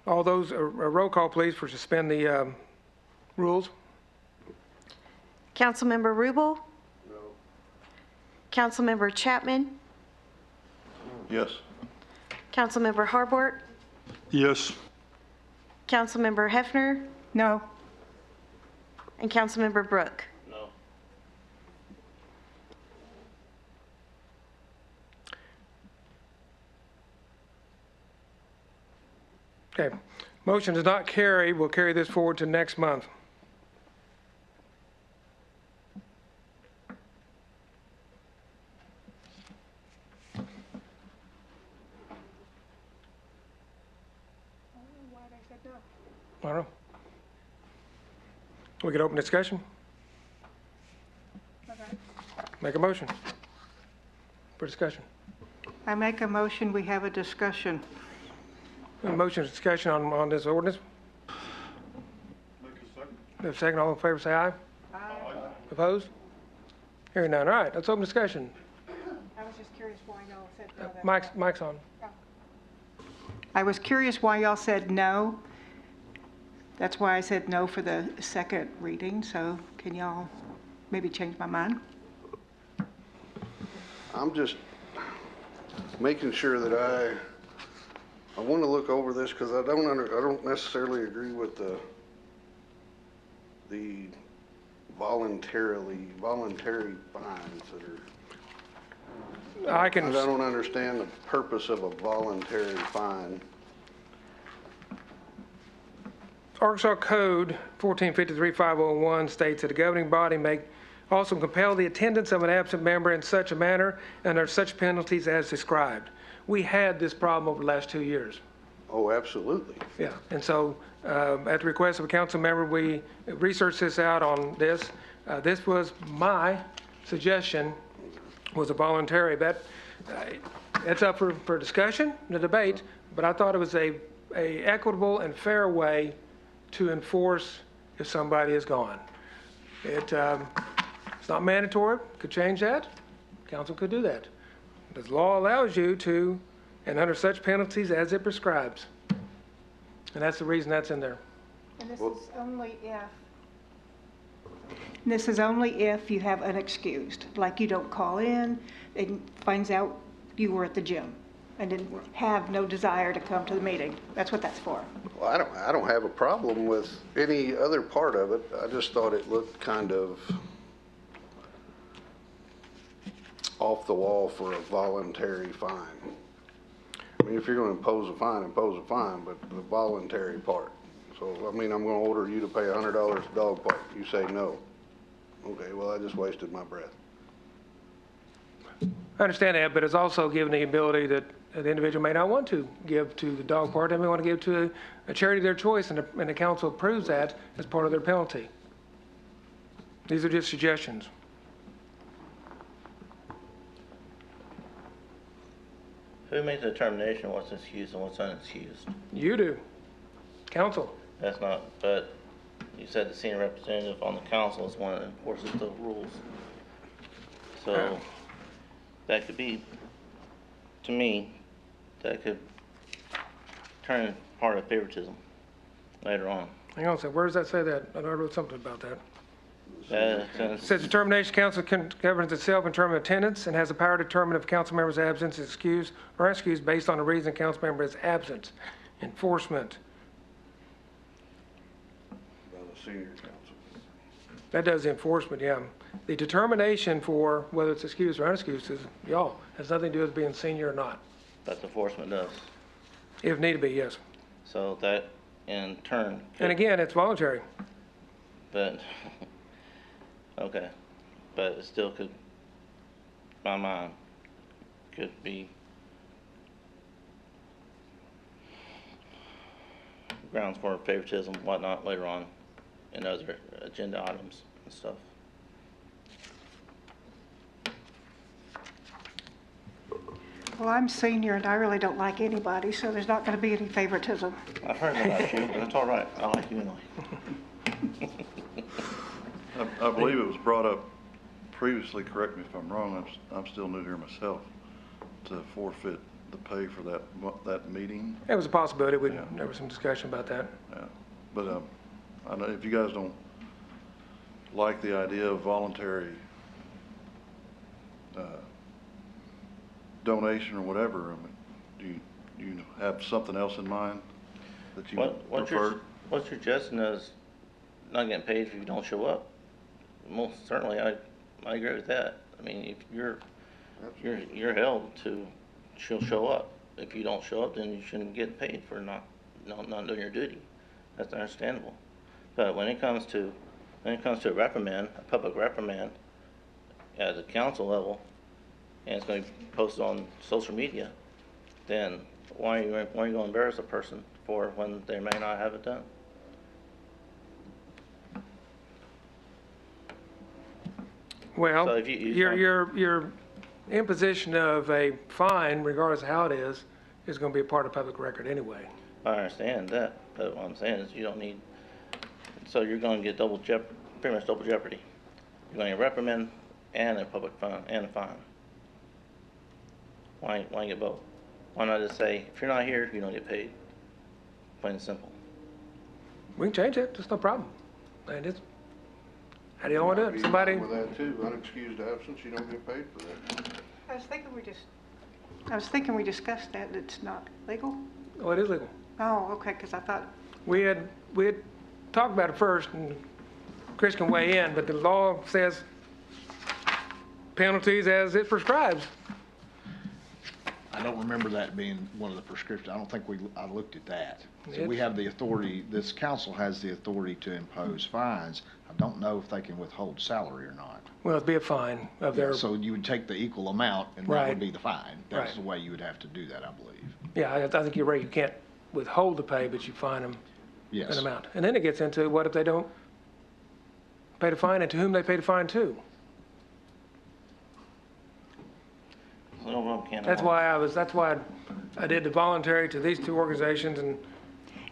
All those, a roll call, please, for suspend the rules.
Councilmember Rubel? No. Councilmember Chapman?
Yes.
Councilmember Harbort?
Yes.
Councilmember Hefner?
No.
And Councilmember Brooke?
No.
Okay. Motion does not carry. We'll carry this forward to next month. I don't know. We could open discussion. Make a motion for discussion.
I make a motion, we have a discussion.
A motion for discussion on this ordinance. Have a second. All in favor, say aye. Aye. Opposed? Hearing none. All right, let's open discussion.
I was just curious why y'all said no.
Mike's on.
I was curious why y'all said no. That's why I said no for the second reading, so can y'all maybe change my mind?
I'm just making sure that I want to look over this because I don't necessarily agree with the voluntary fines that are. I don't understand the purpose of a voluntary fine.
Arkansas Code 1453-501 states that a governing body may also compel the attendance of an absent member in such a manner and there are such penalties as described. We had this problem over the last 2 years.
Oh, absolutely.
Yeah, and so at the request of a council member, we researched this out on this. This was my suggestion, was a voluntary. That's up for discussion, the debate, but I thought it was a equitable and fair way to enforce if somebody is gone. It's not mandatory, could change that. Council could do that. The law allows you to, and under such penalties as it prescribes. And that's the reason that's in there.
And this is only if. This is only if you have unexcused, like you don't call in and finds out you were at the gym and didn't have no desire to come to the meeting. That's what that's for.
Well, I don't have a problem with any other part of it. I just thought it looked kind of off the wall for a voluntary fine. I mean, if you're going to impose a fine, but the voluntary part. So, I mean, I'm going to order you to pay $100 a dog park. You say no. Okay, well, I just wasted my breath.
I understand that, but it's also given the ability that the individual may not want to give to the dog park. They may want to give to a charity of their choice, and the council approves that as part of their penalty. These are just suggestions.
Who makes the determination what's excused and what's unexcused?
You do. Council.
That's not, but you said the senior representative on the council is one that enforces the rules. So that could be, to me, that could turn part of favoritism later on.
Hang on a second. Where does that say that? I wrote something about that.
It
Says determination, council governs itself in terms of attendance and has the power to determine if a council member's absence is excused or unexcused based on the reason council member is absent. Enforcement.
By the senior council.
That does the enforcement, yeah. The determination for whether it's excused or unexcused is y'all. Has nothing to do with being senior or not.
But enforcement does.
If need be, yes.
So that in turn.
And again, it's voluntary.
But, okay, but it still could, my mind, could be. grounds for favoritism, whatnot, later on in other agenda items and stuff.
Well, I'm senior and I really don't like anybody, so there's not going to be any favoritism.
I've heard about you, but that's all right. I like you anyway.
I believe it was brought up previously, correct me if I'm wrong, I'm still new here myself, to forfeit the pay for that meeting.
It was a possibility.
Yeah.
There was some discussion about that.
Yeah, but I know if you guys don't like the idea of voluntary donation or whatever, I mean, do you have something else in mind that you prefer?
What you're suggesting is not getting paid if you don't show up. Most certainly, I agree with that. I mean, if you're held to show up. If you don't show up, then you shouldn't get paid for not doing your duty. That's understandable. But when it comes to a reprimand, a public reprimand, at the council level, and it's going to be posted on social media, then why are you going to embarrass a person for when they may not have it done?
Well,
So if
your imposition of a fine, regardless of how it is going to be a part of public record anyway.
I understand that, but what I'm saying is you don't need, so you're going to get pretty much double jeopardy. You're going to get reprimand and a public fine and a fine. Why get both? Why not just say, if you're not here, you don't get paid? Plain and simple.
We can change it. There's no problem. And it's, how do you want to do it? Somebody,
With that too, unexcused absence, you don't get paid for that.
I was thinking we discussed that, it's not legal?
oh, it is legal.
Oh, okay, because I thought,
We had talked about it first, and Chris can weigh in, but the law says penalties as it prescribes.
I don't remember that being one of the prescriptions. I don't think I looked at that. So we
It's-
have the authority, this council has the authority to impose fines. I don't know if they can withhold salary or not.
Well, it'd be a fine of their,
So you would take the equal amount and that
Right.
would be the fine. That's
Right.
the way you would have to do that, I believe.
yeah, I think you're right. You can't withhold the pay, but you fine them
Yes.
an amount. And then it gets into what if they don't pay the fine and to whom they pay the fine to.
So no one can.
That's why I did the voluntary to these two organizations,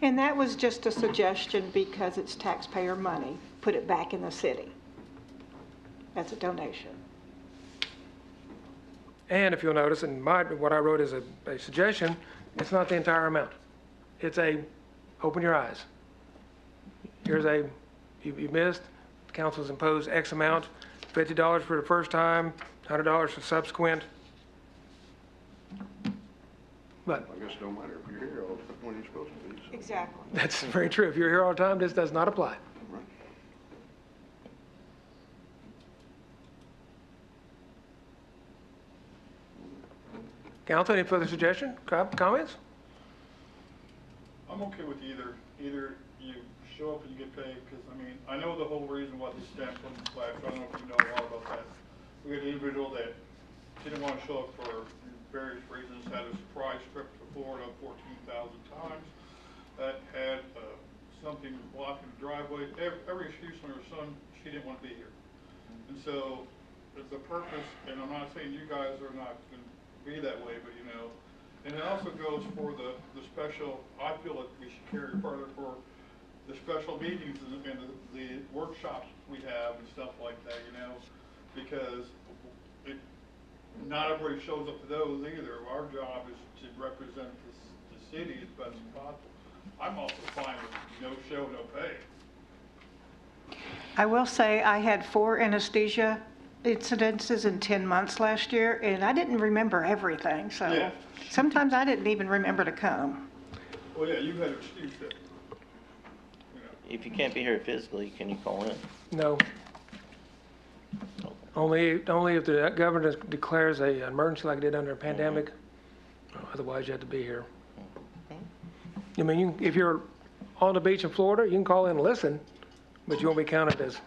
and that was just a suggestion because it's taxpayer money. Put it back in the city. That's a donation.
and if you'll notice, and what I wrote is a suggestion, it's not the entire amount. It's open your eyes. Here's you missed, the council's imposed X amount, $50 for the first time, $100 for subsequent. But
I guess it don't matter if you're here all when you're supposed to be. So.
Exactly.
that's very true. If you're here all the time, this does not apply.
Right.
Council, any further suggestion, comments?
I'm okay with either. Either you show up and you get paid, because, I mean, I know the whole reason why they stamped on the flag, so I don't know if you know a lot about that. We had an individual that didn't want to show up for various reasons, had a surprise trip to Florida 14,000 times, that had something blocking the driveway, every excuse on her son, she didn't want to be here. And so, the purpose, and I'm not saying you guys are not going to be that way, but you know, and it also goes for the special, I feel that we should carry further for the special meetings and the workshops we have and stuff like that, you know, because not everybody shows up to those either. Our job is to represent the city as best as possible. I'm also fine with no show, no pay.
I will say I had 4 anesthesia incidences in 10 months last year, and I didn't remember everything, so
Yeah.
sometimes I didn't even remember to come.
Well, yeah, you had an excuse that, you know.
If you can't be here physically, can you call in?
No. Only if the governor declares an emergency like they did under a pandemic. Otherwise, you have to be here. I mean, if you're on the beach in Florida, you can call in and listen, but you won't be counted as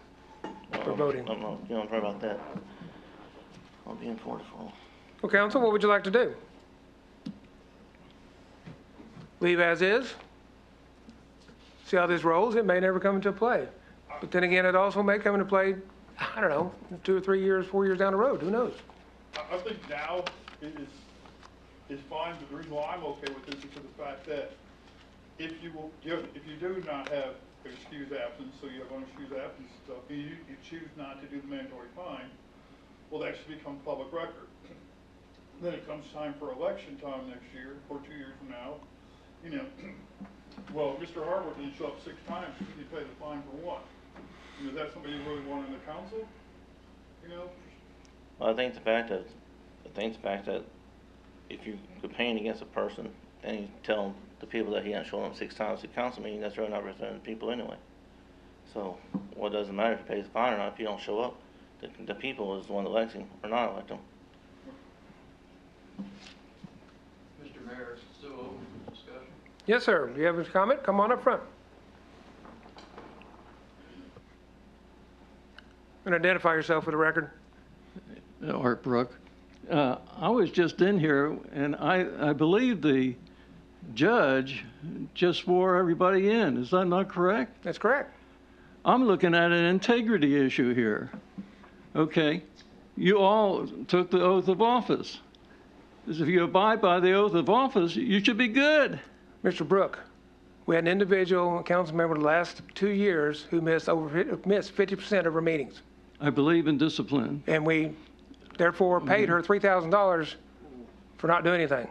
for voting.
No, you don't worry about that. I'll be in Florida for.
Well, council, what would you like to do? Leave as is? see how this rolls, it may never come into play. But then again, it also may come into play, I don't know, 2 or 3 years, 4 years down the road, who knows?
I think now is fine, but the reason why I'm okay with it is because of the fact that if you do not have excused absence, so you have unexcused absence stuff, and you choose not to do the mandatory fine, well, that should become public record. Then it comes time for election time next year, or 2 years from now, you know, well, Mr. Harwood didn't show up 6 times, so he paid the fine for what? You know, is that somebody you really want in the council? You know?
Well, I think the fact that if you're campaigning against a person and you tell the people that he hasn't shown up 6 times to the council meeting, that's really not representing the people anyway. So what doesn't matter if he pays the fine or not, if you don't show up, the people is the one that elects him or not elect him.
Mr. Mayor, it's still open for discussion.
Yes, sir. Do you have a comment? Come on up front. And identify yourself for the record.
Art Brook. I was just in here, and I believe the judge just swore everybody in. Is that not correct?
That's correct.
I'm looking at an integrity issue here. Okay, you all took the oath of office. If you abide by the oath of office, you should be good.
Mr. Brook, we had an individual, a council member the last 2 years who missed 50% of her meetings.
I believe in discipline.
And we therefore paid her $3,000 for not doing anything.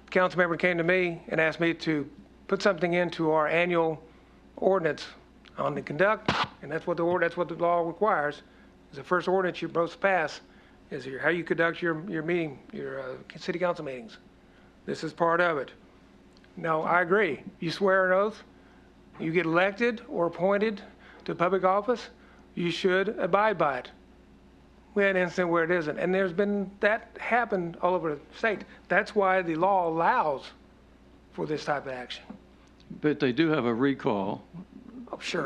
The council member came to me and asked me to put something into our annual ordinance on the conduct, and that's what the law requires. Is the first ordinance you're supposed to pass is how you conduct your meeting, your city council meetings. This is part of it. Now, I agree. You swear an oath, you get elected or appointed to public office, you should abide by it. We had an incident where it isn't, and there's been that happened all over the state. That's why the law allows for this type of action.
But they do have a recall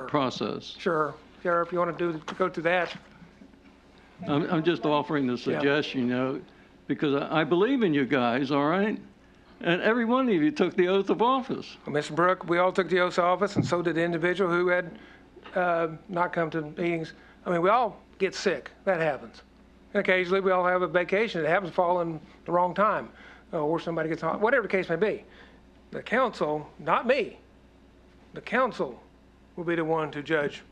process.
Sure, if you want to go through that.
I'm just offering the suggestion, you know, because I believe in you guys, all right? And every one of you took the oath of office.
Well, Mr. Brook, we all took the oath of office, and so did the individual who had not come to meetings. I mean, we all get sick. That happens. And occasionally we all have a vacation. It happens to fall in the wrong time, or somebody gets hot, whatever the case may be. The council, not me, the council will be the one to judge.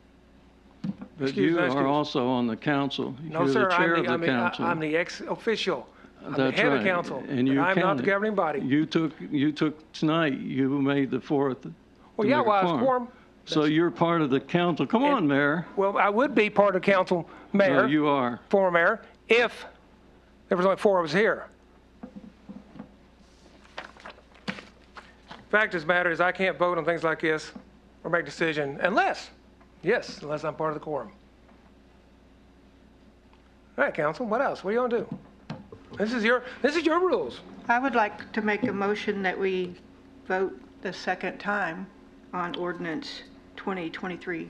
But you are also on the council.
No,
You're
sir,
the chair of the council.
I'm the ex-official. I'm the
That's
head
right.
of council,
And you
I'm not the
counted.
governing body.
You took tonight, you made the fourth.
Well, yeah, well, I was quorum.
So you're part of the council. Come on, Mayor.
Well, I would be part of council, mayor.
No, you are.
Former mayor, if there was only 4 of us here. Fact of the matter is I can't vote on things like this or make decision unless I'm part of the quorum. All right, council, what else? What are you gonna do? This is your rules.
I would like to make a motion that we vote the second time on ordinance 2023-01.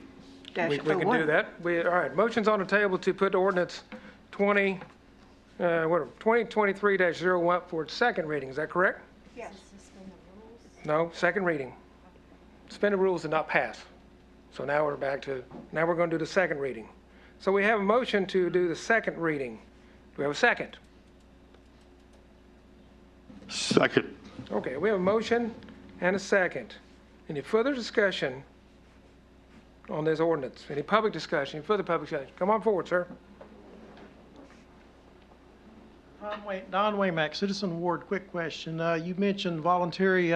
We can do that. All right, motion's on the table to put ordinance 2023-01 for its second reading. Is that correct?
Yes.
No, second reading. Suspend the rules and not pass. So now we're going to do the second reading. So we have a motion to do the second reading. Do we have a second?
Second.
Okay, we have a motion and a second. Any further discussion on this ordinance? Any public discussion, any further public discussion? Come on forward, sir.
Don Waymack, Citizen Ward, quick question. You mentioned voluntary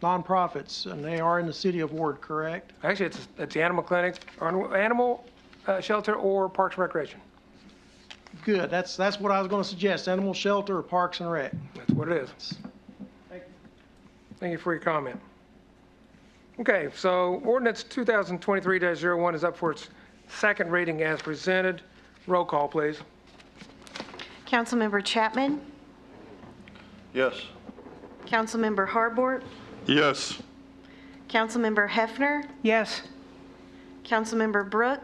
nonprofits, and they are in the city of Ward, correct?
Actually, it's the animal clinic, or animal shelter, or Parks and Recreation.
Good, that's what I was going to suggest, animal shelter or Parks and Rec.
That's what it is.
Thank you.
Thank you for your comment. Okay, so ordinance 2023-01 is up for its second reading as presented. Roll call, please.
Councilmember Chapman?
Yes.
Councilmember Harbord?
Yes.
Councilmember Hefner?
Yes.
Councilmember Brook?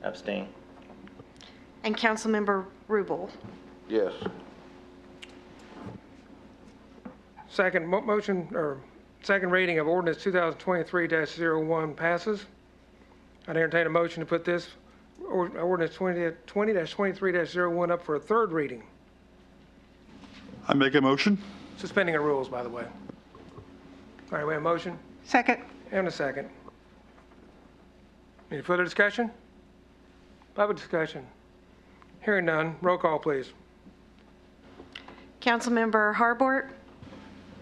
Abstain.
And Councilmember Rubel.
Yes.
Second motion, or second reading of ordinance 2023-01 passes. I'd entertain a motion to put this ordinance 20-23-01 up for a third reading.
I make a motion.
Suspending the rules, by the way. All right, we have a motion
Second.
and a second. Any further discussion? Public discussion? Hearing none, roll call, please.
Councilmember Harbort,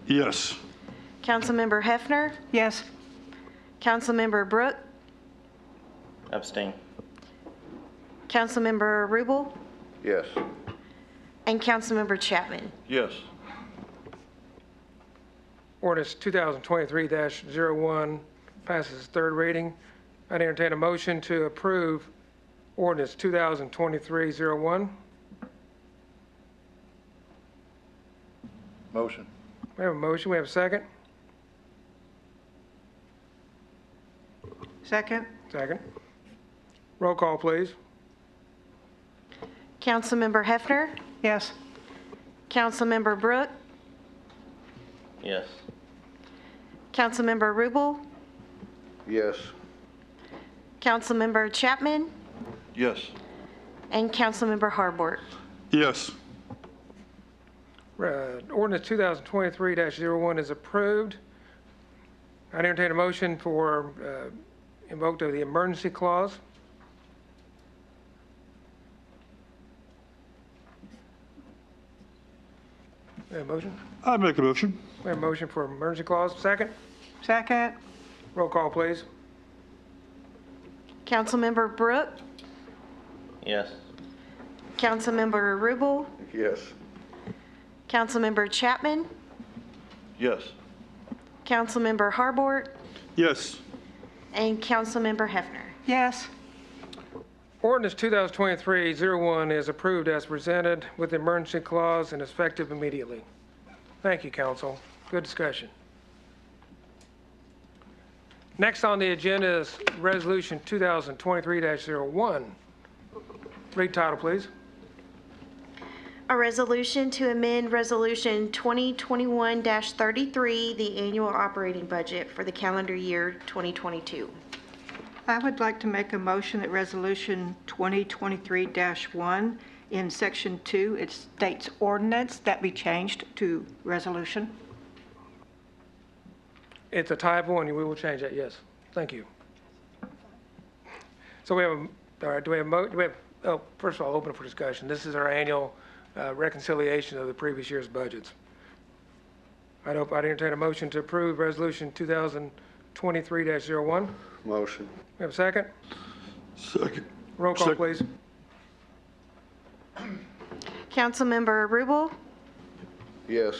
Yes.
Councilmember Hefner,
Yes.
Councilmember Brooke,
Abstain.
Councilmember Rubel,
Yes.
and Councilmember Chapman.
Yes.
Ordinance 2023-01 passes third reading. I'd entertain a motion to approve ordinance 2023-01.
Motion.
We have a motion, we have a second?
Second.
Second. Roll call, please.
Councilmember Hefner,
Yes.
Councilmember Brooke,
Yes.
Councilmember Rubel,
Yes.
Councilmember Chapman,
Yes.
and Councilmember Harbort.
Yes.
Ordinance 2023-01 is approved. I entertain a motion for invoke of the emergency clause. We have a motion?
I make a motion.
We have a motion for emergency clause. Second?
Second.
Roll call, please.
Councilmember Brooke,
Yes.
Councilmember Rubel,
Yes.
Councilmember Chapman,
Yes.
Councilmember Harbort,
Yes.
and Councilmember Hefner.
Yes.
Ordinance 2023-01 is approved as presented with the emergency clause and is effective immediately. Thank you, council. Good discussion. Next on the agenda is Resolution 2023-01. Read title, please.
A resolution to amend Resolution 2021-33, the annual operating budget for the calendar year 2022.
I would like to make a motion that Resolution 2023-1, in Section 2, it states ordinance, that be changed to resolution.
It's a typo, and we will change that, yes. Thank you. So we have, all right, do we have, first of all, open for discussion. This is our annual reconciliation of the previous year's budgets. I'd entertain a motion to approve Resolution 2023-01.
Motion.
We have a second?
Second.
Roll call, please.
Councilmember Rubel,
Yes.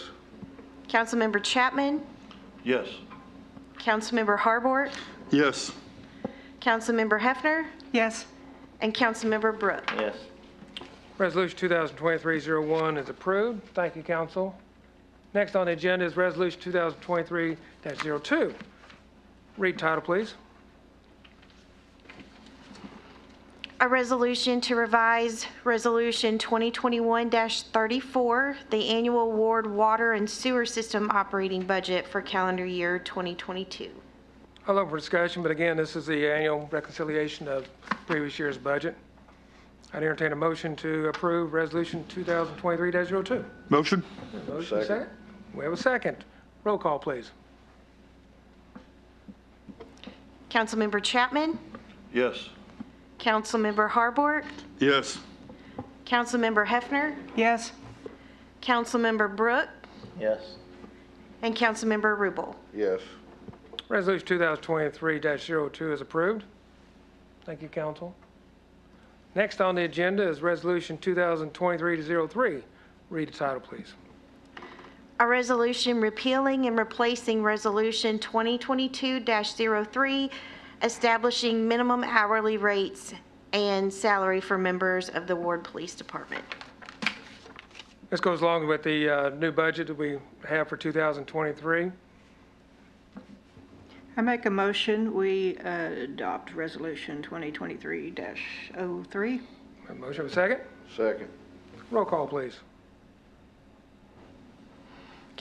Councilmember Chapman,
Yes.
Councilmember Harbort,
Yes.
Councilmember Hefner,
Yes.
and Councilmember Brooke.
Yes.
Resolution 2023-01 is approved. Thank you, council. Next on the agenda is Resolution 2023-02. Read title, please.
A resolution to revise Resolution 2021-34, the annual ward water and sewer system operating budget for calendar year 2022.
I'll open for discussion, but again, this is the annual reconciliation of previous year's budget. I'd entertain a motion to approve Resolution 2023-02.
Motion.
Motion second. We have a second. Roll call, please.
Councilmember Chapman,
Yes.
Councilmember Harbort,
Yes.
Councilmember Hefner,
Yes.
Councilmember Brooke,
Yes.
and Councilmember Rubel.
Yes.
Resolution 2023-02 is approved. Thank you, council. Next on the agenda is Resolution 2023-03. Read the title, please.
A resolution repealing and replacing Resolution 2022-03, establishing minimum hourly rates and salary for members of the Ward Police Department.
This goes along with the new budget that we have for 2023.
I make a motion, we adopt Resolution 2023-03.
A motion, a second?
Second.
Roll call, please.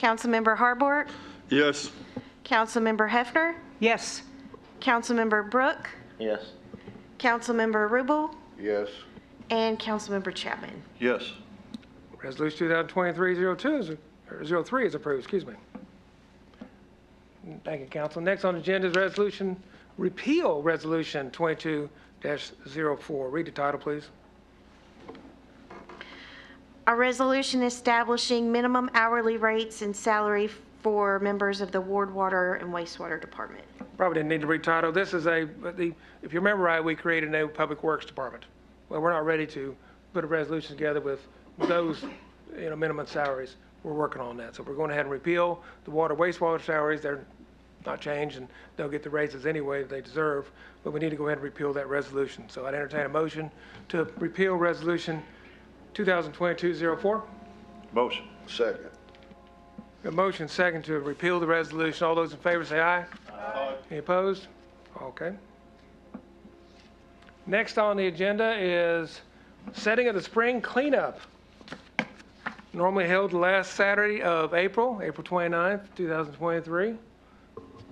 Councilmember Harbord,
Yes.
Councilmember Hefner,
Yes.
Councilmember Brooke,
Yes.
Councilmember Rubel,
Yes.
and Councilmember Chapman.
Yes.
Resolution 2023-02 is, or 03 is approved, excuse me. Thank you, council. Next on the agenda is repeal resolution 22-04. Read the title, please.
A resolution establishing minimum hourly rates and salary for members of the Ward Water and Wastewater Department.
Probably didn't need to read title. This is if you remember right, we created a new Public Works Department. Well, we're not ready to put a resolution together with those, minimum salaries. We're working on that. So we're going ahead and repeal the water wastewater salaries. They're not changed, and they'll get the raises anyway that they deserve. But we need to go ahead and repeal that resolution. So I'd entertain a motion to repeal resolution 2022-04.
Motion.
Second.
A motion second to repeal the resolution. All those in favor say aye.
Aye.
Any opposed? Okay. Next on the agenda is setting of the spring cleanup. Normally held the last Saturday of April 29th, 2023.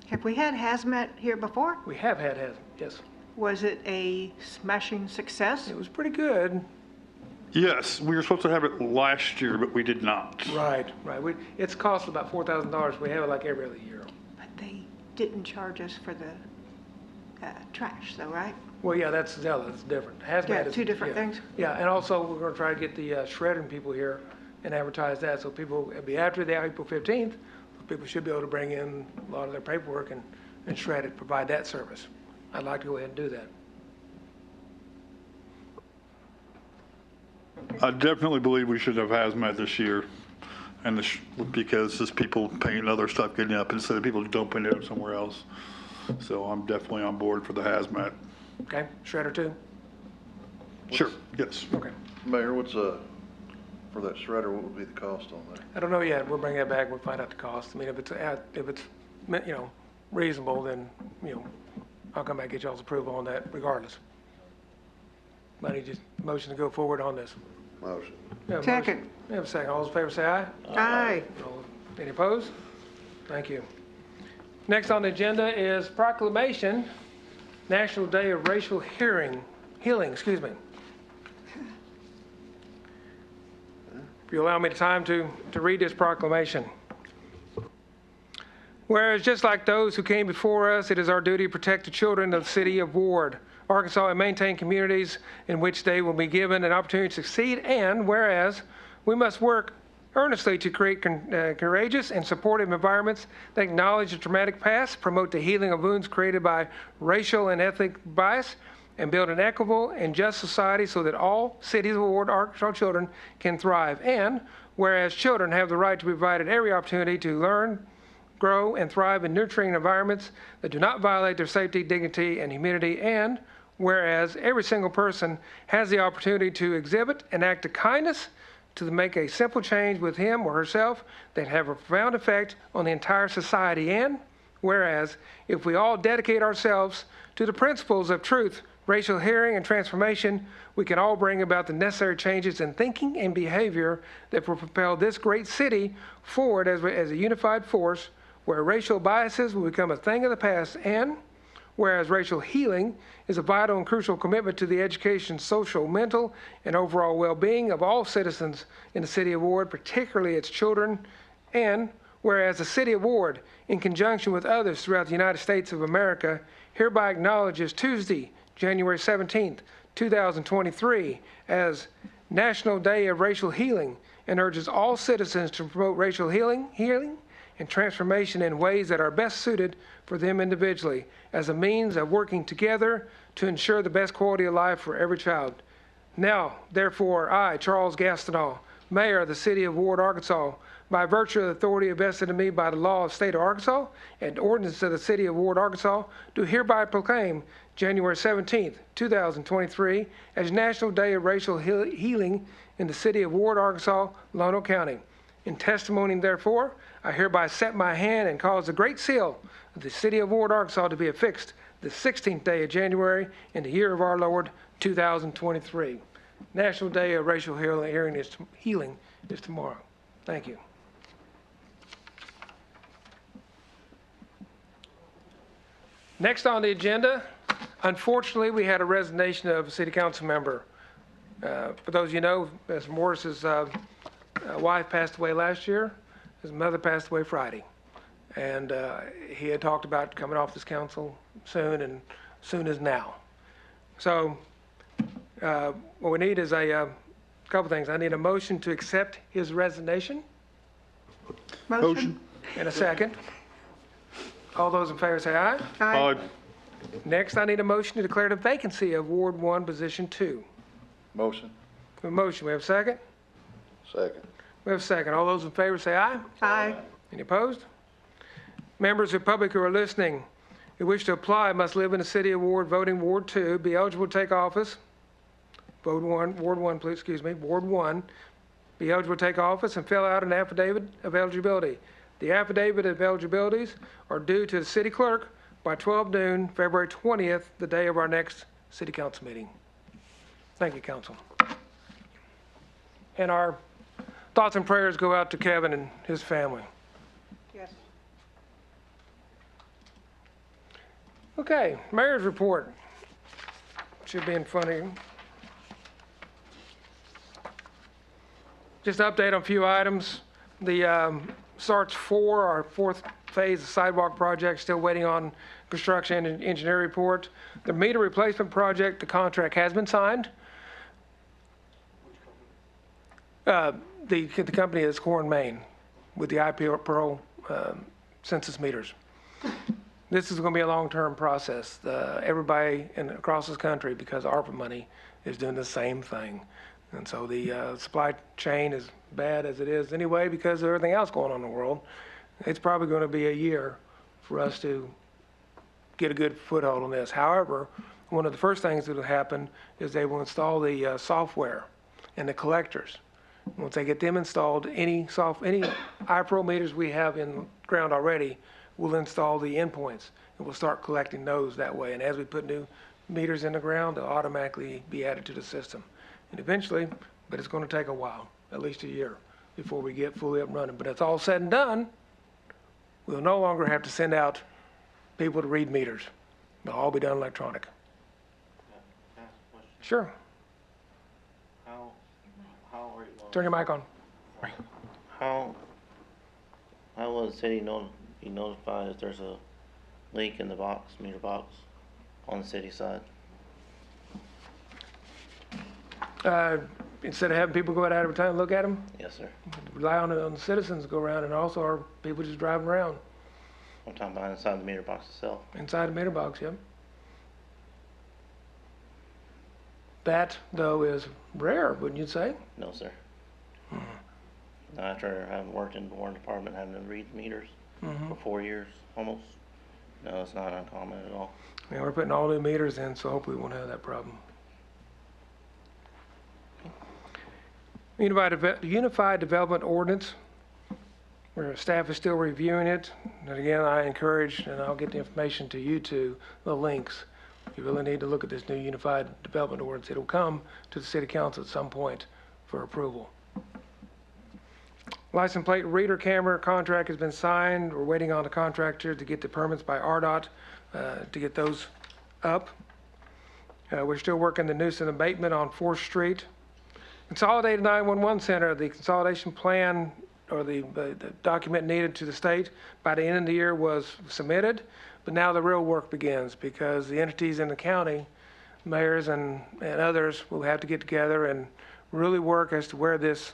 Have we had hazmat here before?
We have had hazmat, yes.
Was it a smashing success?
It was pretty good.
Yes, we were supposed to have it last year, but we did not.
Right. It's cost about $4,000. We have it like every other year.
But they didn't charge us for the trash, though, right?
Well, yeah, that's different. Hazmat
Yeah,
is
two different
yeah.
things?
Yeah, and also we're going to try to get the shredding people here and advertise that. So people, it'll be after the April 15th, people should be able to bring in a lot of their paperwork and shred it, provide that service. I'd like to go ahead and do that.
I definitely believe we should have hazmat this year, and because there's people painting other stuff getting up instead of people dumping it up somewhere else. So I'm definitely on board for the hazmat.
Okay, shredder too?
Sure, yes.
Okay.
Mayor, for that shredder, what would be the cost on that?
I don't know yet. We'll bring that back. We'll find out the cost. I mean, if it's reasonable, then, I'll come back and get y'all's approval on that regardless. I need just a motion to go forward on this.
Motion.
We have a
Second.
motion. We have a second. All those in favor say aye.
Aye.
Any opposed? Thank you. Next on the agenda is proclamation, National Day of Racial Healing, excuse me. If you allow me the time to read this proclamation. Whereas just like those who came before us, it is our duty to protect the children of the city of Ward, Arkansas, and maintain communities in which they will be given an opportunity to succeed. And whereas we must work earnestly to create courageous and supportive environments that acknowledge the traumatic past, promote the healing of wounds created by racial and ethnic bias, and build an equitable and just society so that all cities of Ward, Arkansas children can thrive. And whereas children have the right to be provided every opportunity to learn, grow, and thrive in nurturing environments that do not violate their safety, dignity, and humanity. And whereas every single person has the opportunity to exhibit an act of kindness to make a simple change with him or herself that have a profound effect on the entire society. And whereas if we all dedicate ourselves to the principles of truth, racial hearing, and transformation, we can all bring about the necessary changes in thinking and behavior that will propel this great city forward as a unified force where racial biases will become a thing of the past. And whereas racial healing is a vital and crucial commitment to the education, social, mental, and overall well-being of all citizens in the city of Ward, particularly its children. And whereas the city of Ward, in conjunction with others throughout the United States of America, hereby acknowledges Tuesday, January 17th, 2023, as National Day of Racial Healing, and urges all citizens to promote racial healing, and transformation in ways that are best suited for them individually as a means of working together to ensure the best quality of life for every child. Now, therefore, I, Charles Gastineau, Mayor of the City of Ward, Arkansas, by virtue of the authority vested in me by the law of the State of Arkansas and ordinance of the City of Ward, Arkansas, do hereby proclaim January 17th, 2023 as National Day of Racial Healing in the City of Ward, Arkansas, Lonoke County. In testimony, therefore, I hereby set my hand and cause the great seal of the City of Ward, Arkansas to be affixed the 16th day of January in the year of our Lord, 2023. National Day of Racial Healing is tomorrow. Thank you. Next on the agenda, unfortunately, we had a resignation of a city council member. For those of you know, Mr. Morris's wife passed away last year. His mother passed away Friday. And he had talked about coming off this council soon, and soon is now. So what we need is a couple things. I need a motion to accept his resignation.
Motion.
And a second. All those in favor say aye.
Aye.
Next, I need a motion to declare the vacancy of Ward 1, Position 2.
Motion.
We have a motion. We have a second?
Second.
We have a second. All those in favor say aye.
Aye.
Any opposed? Members of the public who are listening, who wish to apply must live in the city of Ward, voting Ward 2, be eligible to take office. Ward 1, please, excuse me, Ward 1, be eligible to take office and fill out an affidavit of eligibility. The affidavit of eligibilities are due to the city clerk by 12 noon, February 20th, the day of our next city council meeting. Thank you, council. And our thoughts and prayers go out to Kevin and his family.
Yes.
Okay, mayor's report. Should be in front of you. Just an update on a few items. The SARTS 4, our fourth phase of sidewalk project, still waiting on construction and engineering report. The meter replacement project, the contract has been signed. The company is Core & Main with the IP Pearl census meters. This is going to be a long-term process. Everybody across this country, because of ARPA money, is doing the same thing. And so the supply chain is bad as it is anyway because of everything else going on in the world. It's probably going to be a year for us to get a good foothold on this. However, one of the first things that will happen is they will install the software and the collectors. Once they get them installed, any iPro meters we have in the ground already will install the endpoints, and we'll start collecting those that way. And as we put new meters in the ground, they'll automatically be added to the system. And eventually, but it's going to take a while, at least a year, before we get fully up and running. But it's all said and done, we'll no longer have to send out people to read meters. They'll all be done electronic. Sure.
How are you going?
Turn your mic on.
How will the city be notified if there's a leak in the meter box on the city side?
Instead of having people go out every time and look at them,
Yes, sir.
rely on the citizens to go around, and also our people just driving around
I'm talking about inside the meter box itself.
inside the meter box, yep. That, though, is rare, wouldn't you say?
No, sir. Now, after having worked in the water department, having to read meters for 4 years almost, no, it's not uncommon at all.
Yeah, we're putting all new meters in, so hopefully we won't have that problem. Unified Development Ordinance, where staff is still reviewing it. And again, I encourage, and I'll get the information to you two, the links. You really need to look at this new Unified Development Ordinance. It'll come to the City Council at some point for approval. License plate reader camera contract has been signed. We're waiting on the contractor to get the permits by RDOT to get those up. We're still working the nuisance abatement on 4th Street. Consolidated 911 Center, the consolidation plan or the document needed to the state by the end of the year was submitted, but now the real work begins because the entities in the county, mayors and others will have to get together and really work as to where this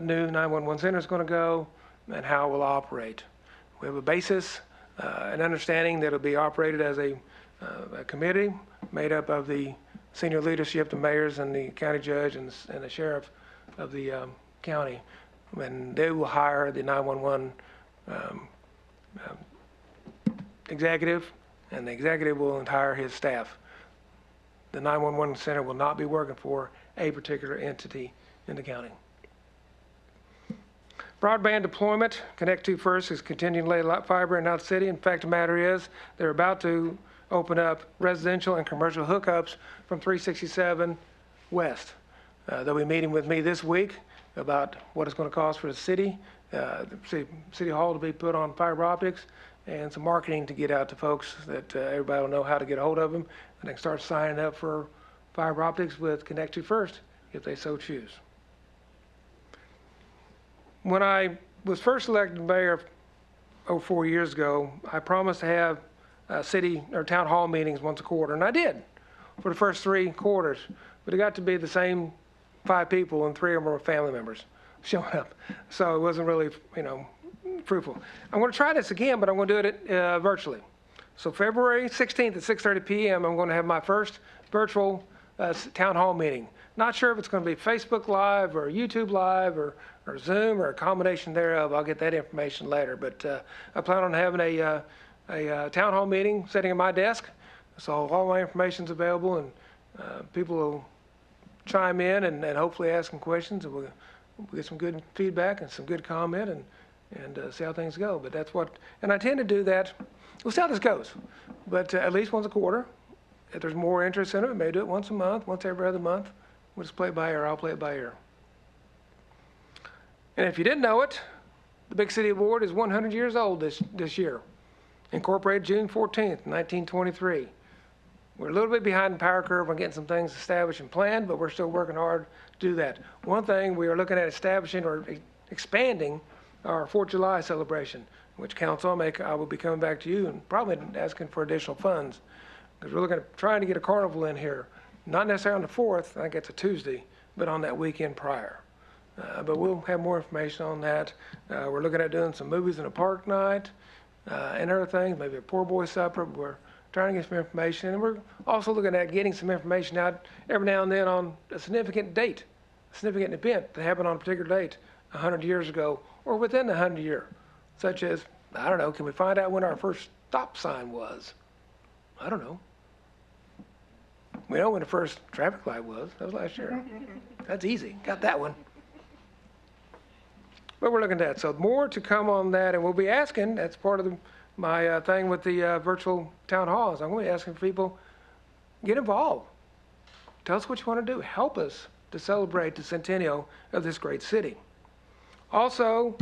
new 911 center is going to go and how it will operate. We have a basis, an understanding that it will be operated as a committee made up of the senior leadership, the mayors and the county judge and the sheriff of the county. And they will hire the 911 executive, and the executive will hire his staff. The 911 center will not be working for a particular entity in the county. Broadband deployment, Connect 2 First is continuing to lay light fiber in Knott City. In fact, the matter is, they're about to open up residential and commercial hookups from 367 West. They'll be meeting with me this week about what it's going to cost for the city Hall to be put on fiber optics and some marketing to get out to folks that everybody will know how to get a hold of them, and they can start signing up for fiber optics with Connect2 First if they so choose. When I was first elected mayor 4 years ago, I promised to have city or town hall meetings once a quarter, and I did for the first 3 quarters, but it got to be the same 5 people, and 3 of them were family members showing up. So it wasn't really, fruitful. I'm going to try this again, but I'm going to do it virtually. So February 16th at 6:30 p.m., I'm going to have my first virtual town hall meeting. Not sure if it's going to be Facebook Live or YouTube Live or Zoom or a combination thereof. I'll get that information later. But I plan on having a town hall meeting sitting at my desk. So all my information's available, and people will chime in and hopefully ask some questions, and we'll get some good feedback and some good comment and see how things go. But that's what, and I tend to do that. We'll see how this goes, but at least once a quarter. If there's more interest in it, we may do it once a month, once every other month. We'll just play it by ear. I'll play it by ear. And if you didn't know it, the Big City Award is 100 years old this year. Incorporated June 14th, 1923. We're a little bit behind the power curve on getting some things established and planned, but we're still working hard to do that. One thing we are looking at establishing or expanding our 4th of July celebration, which council I will be coming back to you and probably asking for additional funds, because we're looking at trying to get a carnival in here. Not necessarily on the 4th, I think it's a Tuesday, but on that weekend prior. But we'll have more information on that. We're looking at doing some movies in a park night and other things, maybe a poor boy supper. We're trying to get some information, and we're also looking at getting some information out every now and then on a significant date, a significant event that happened on a particular date 100 years ago or within the 100 year, such as, I don't know, can we find out when our first stop sign was? I don't know. We know when the first traffic light was. That was last year. That's easy. Got that one. But we're looking at that. So more to come on that, and we'll be asking, that's part of my thing with the virtual town halls. I'm going to be asking people, get involved. Tell us what you want to do. Help us to celebrate the centennial of this great city. Also,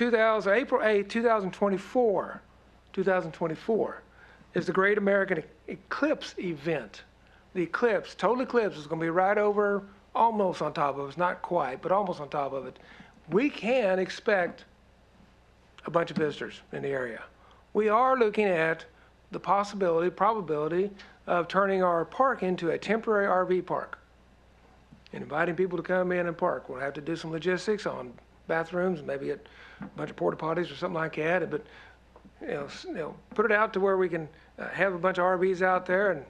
April 8, 2024 is the Great American Eclipse event. The eclipse, total eclipse, is going to be right over, almost on top of us, not quite, but almost on top of it. We can expect a bunch of visitors in the area. We are looking at the probability of turning our park into a temporary RV park and inviting people to come in and park. We'll have to do some logistics on bathrooms, maybe a bunch of porta potties or something like that, but put it out to where we can have a bunch of RVs out there and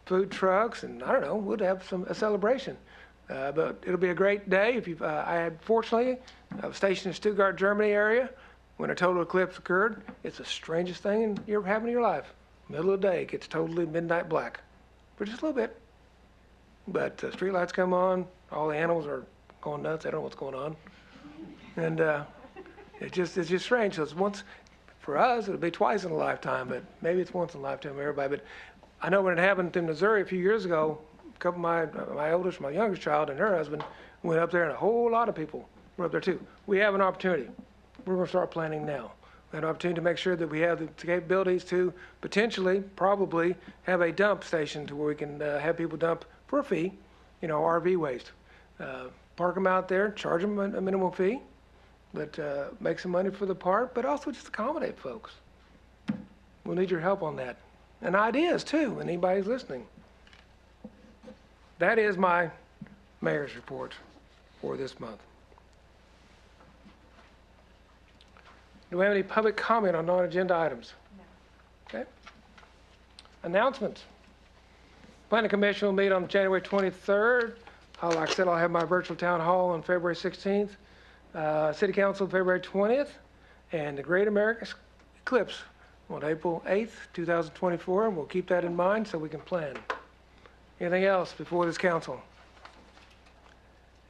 food trucks, and I don't know, we'll have a celebration. But it'll be a great day. Fortunately, I was stationed in Stuttgart, Germany area when a total eclipse occurred. It's the strangest thing you ever have in your life. Middle of the day, it gets totally midnight black for just a little bit. But street lights come on, all the animals are going nuts. They don't know what's going on. And it's just strange. So it's once, for us, it'll be twice in a lifetime, but maybe it's once in a lifetime for everybody. But I know when it happened in Missouri a few years ago, a couple of my oldest, my youngest child and her husband went up there, and a whole lot of people were up there too. We have an opportunity. We're going to start planning now. We have an opportunity to make sure that we have the capabilities to potentially, probably, have a dump station to where we can have people dump for a fee, RV waste. Park them out there, charge them a minimum fee, but make some money for the park, but also just accommodate folks. We'll need your help on that. And ideas too, and anybody's listening. That is my mayor's report for this month. Do we have any public comment on non-agenda items? No. Okay. Announcements. Planning Commission will meet on January 23rd. Like I said, I'll have my virtual town hall on February 16th. City Council February 20th. And the Great American Eclipse on April 8th, 2024. And we'll keep that in mind so we can plan. Anything else before this council?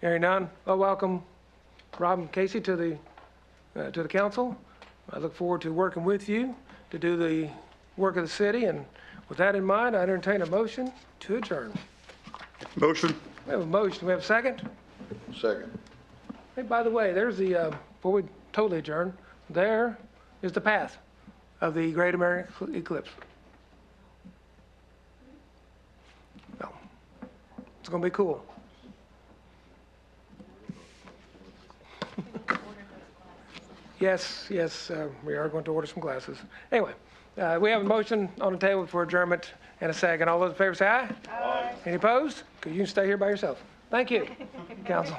Hearing none, I'll welcome Rob and Casey to the council. I look forward to working with you to do the work of the city. And with that in mind, I entertain a motion to adjourn.
Motion.
We have a motion. Do we have a second?
Second.
Hey, by the way, there's the, before we totally adjourn, there is the path. of the Great American Eclipse. So, it's going to be cool. Yes, we are going to order some glasses. Anyway, we have a motion on the table for adjournment and a second. All those in favor say aye. Aye. Any opposed? 'Cause you can stay here by yourself. Thank you, council.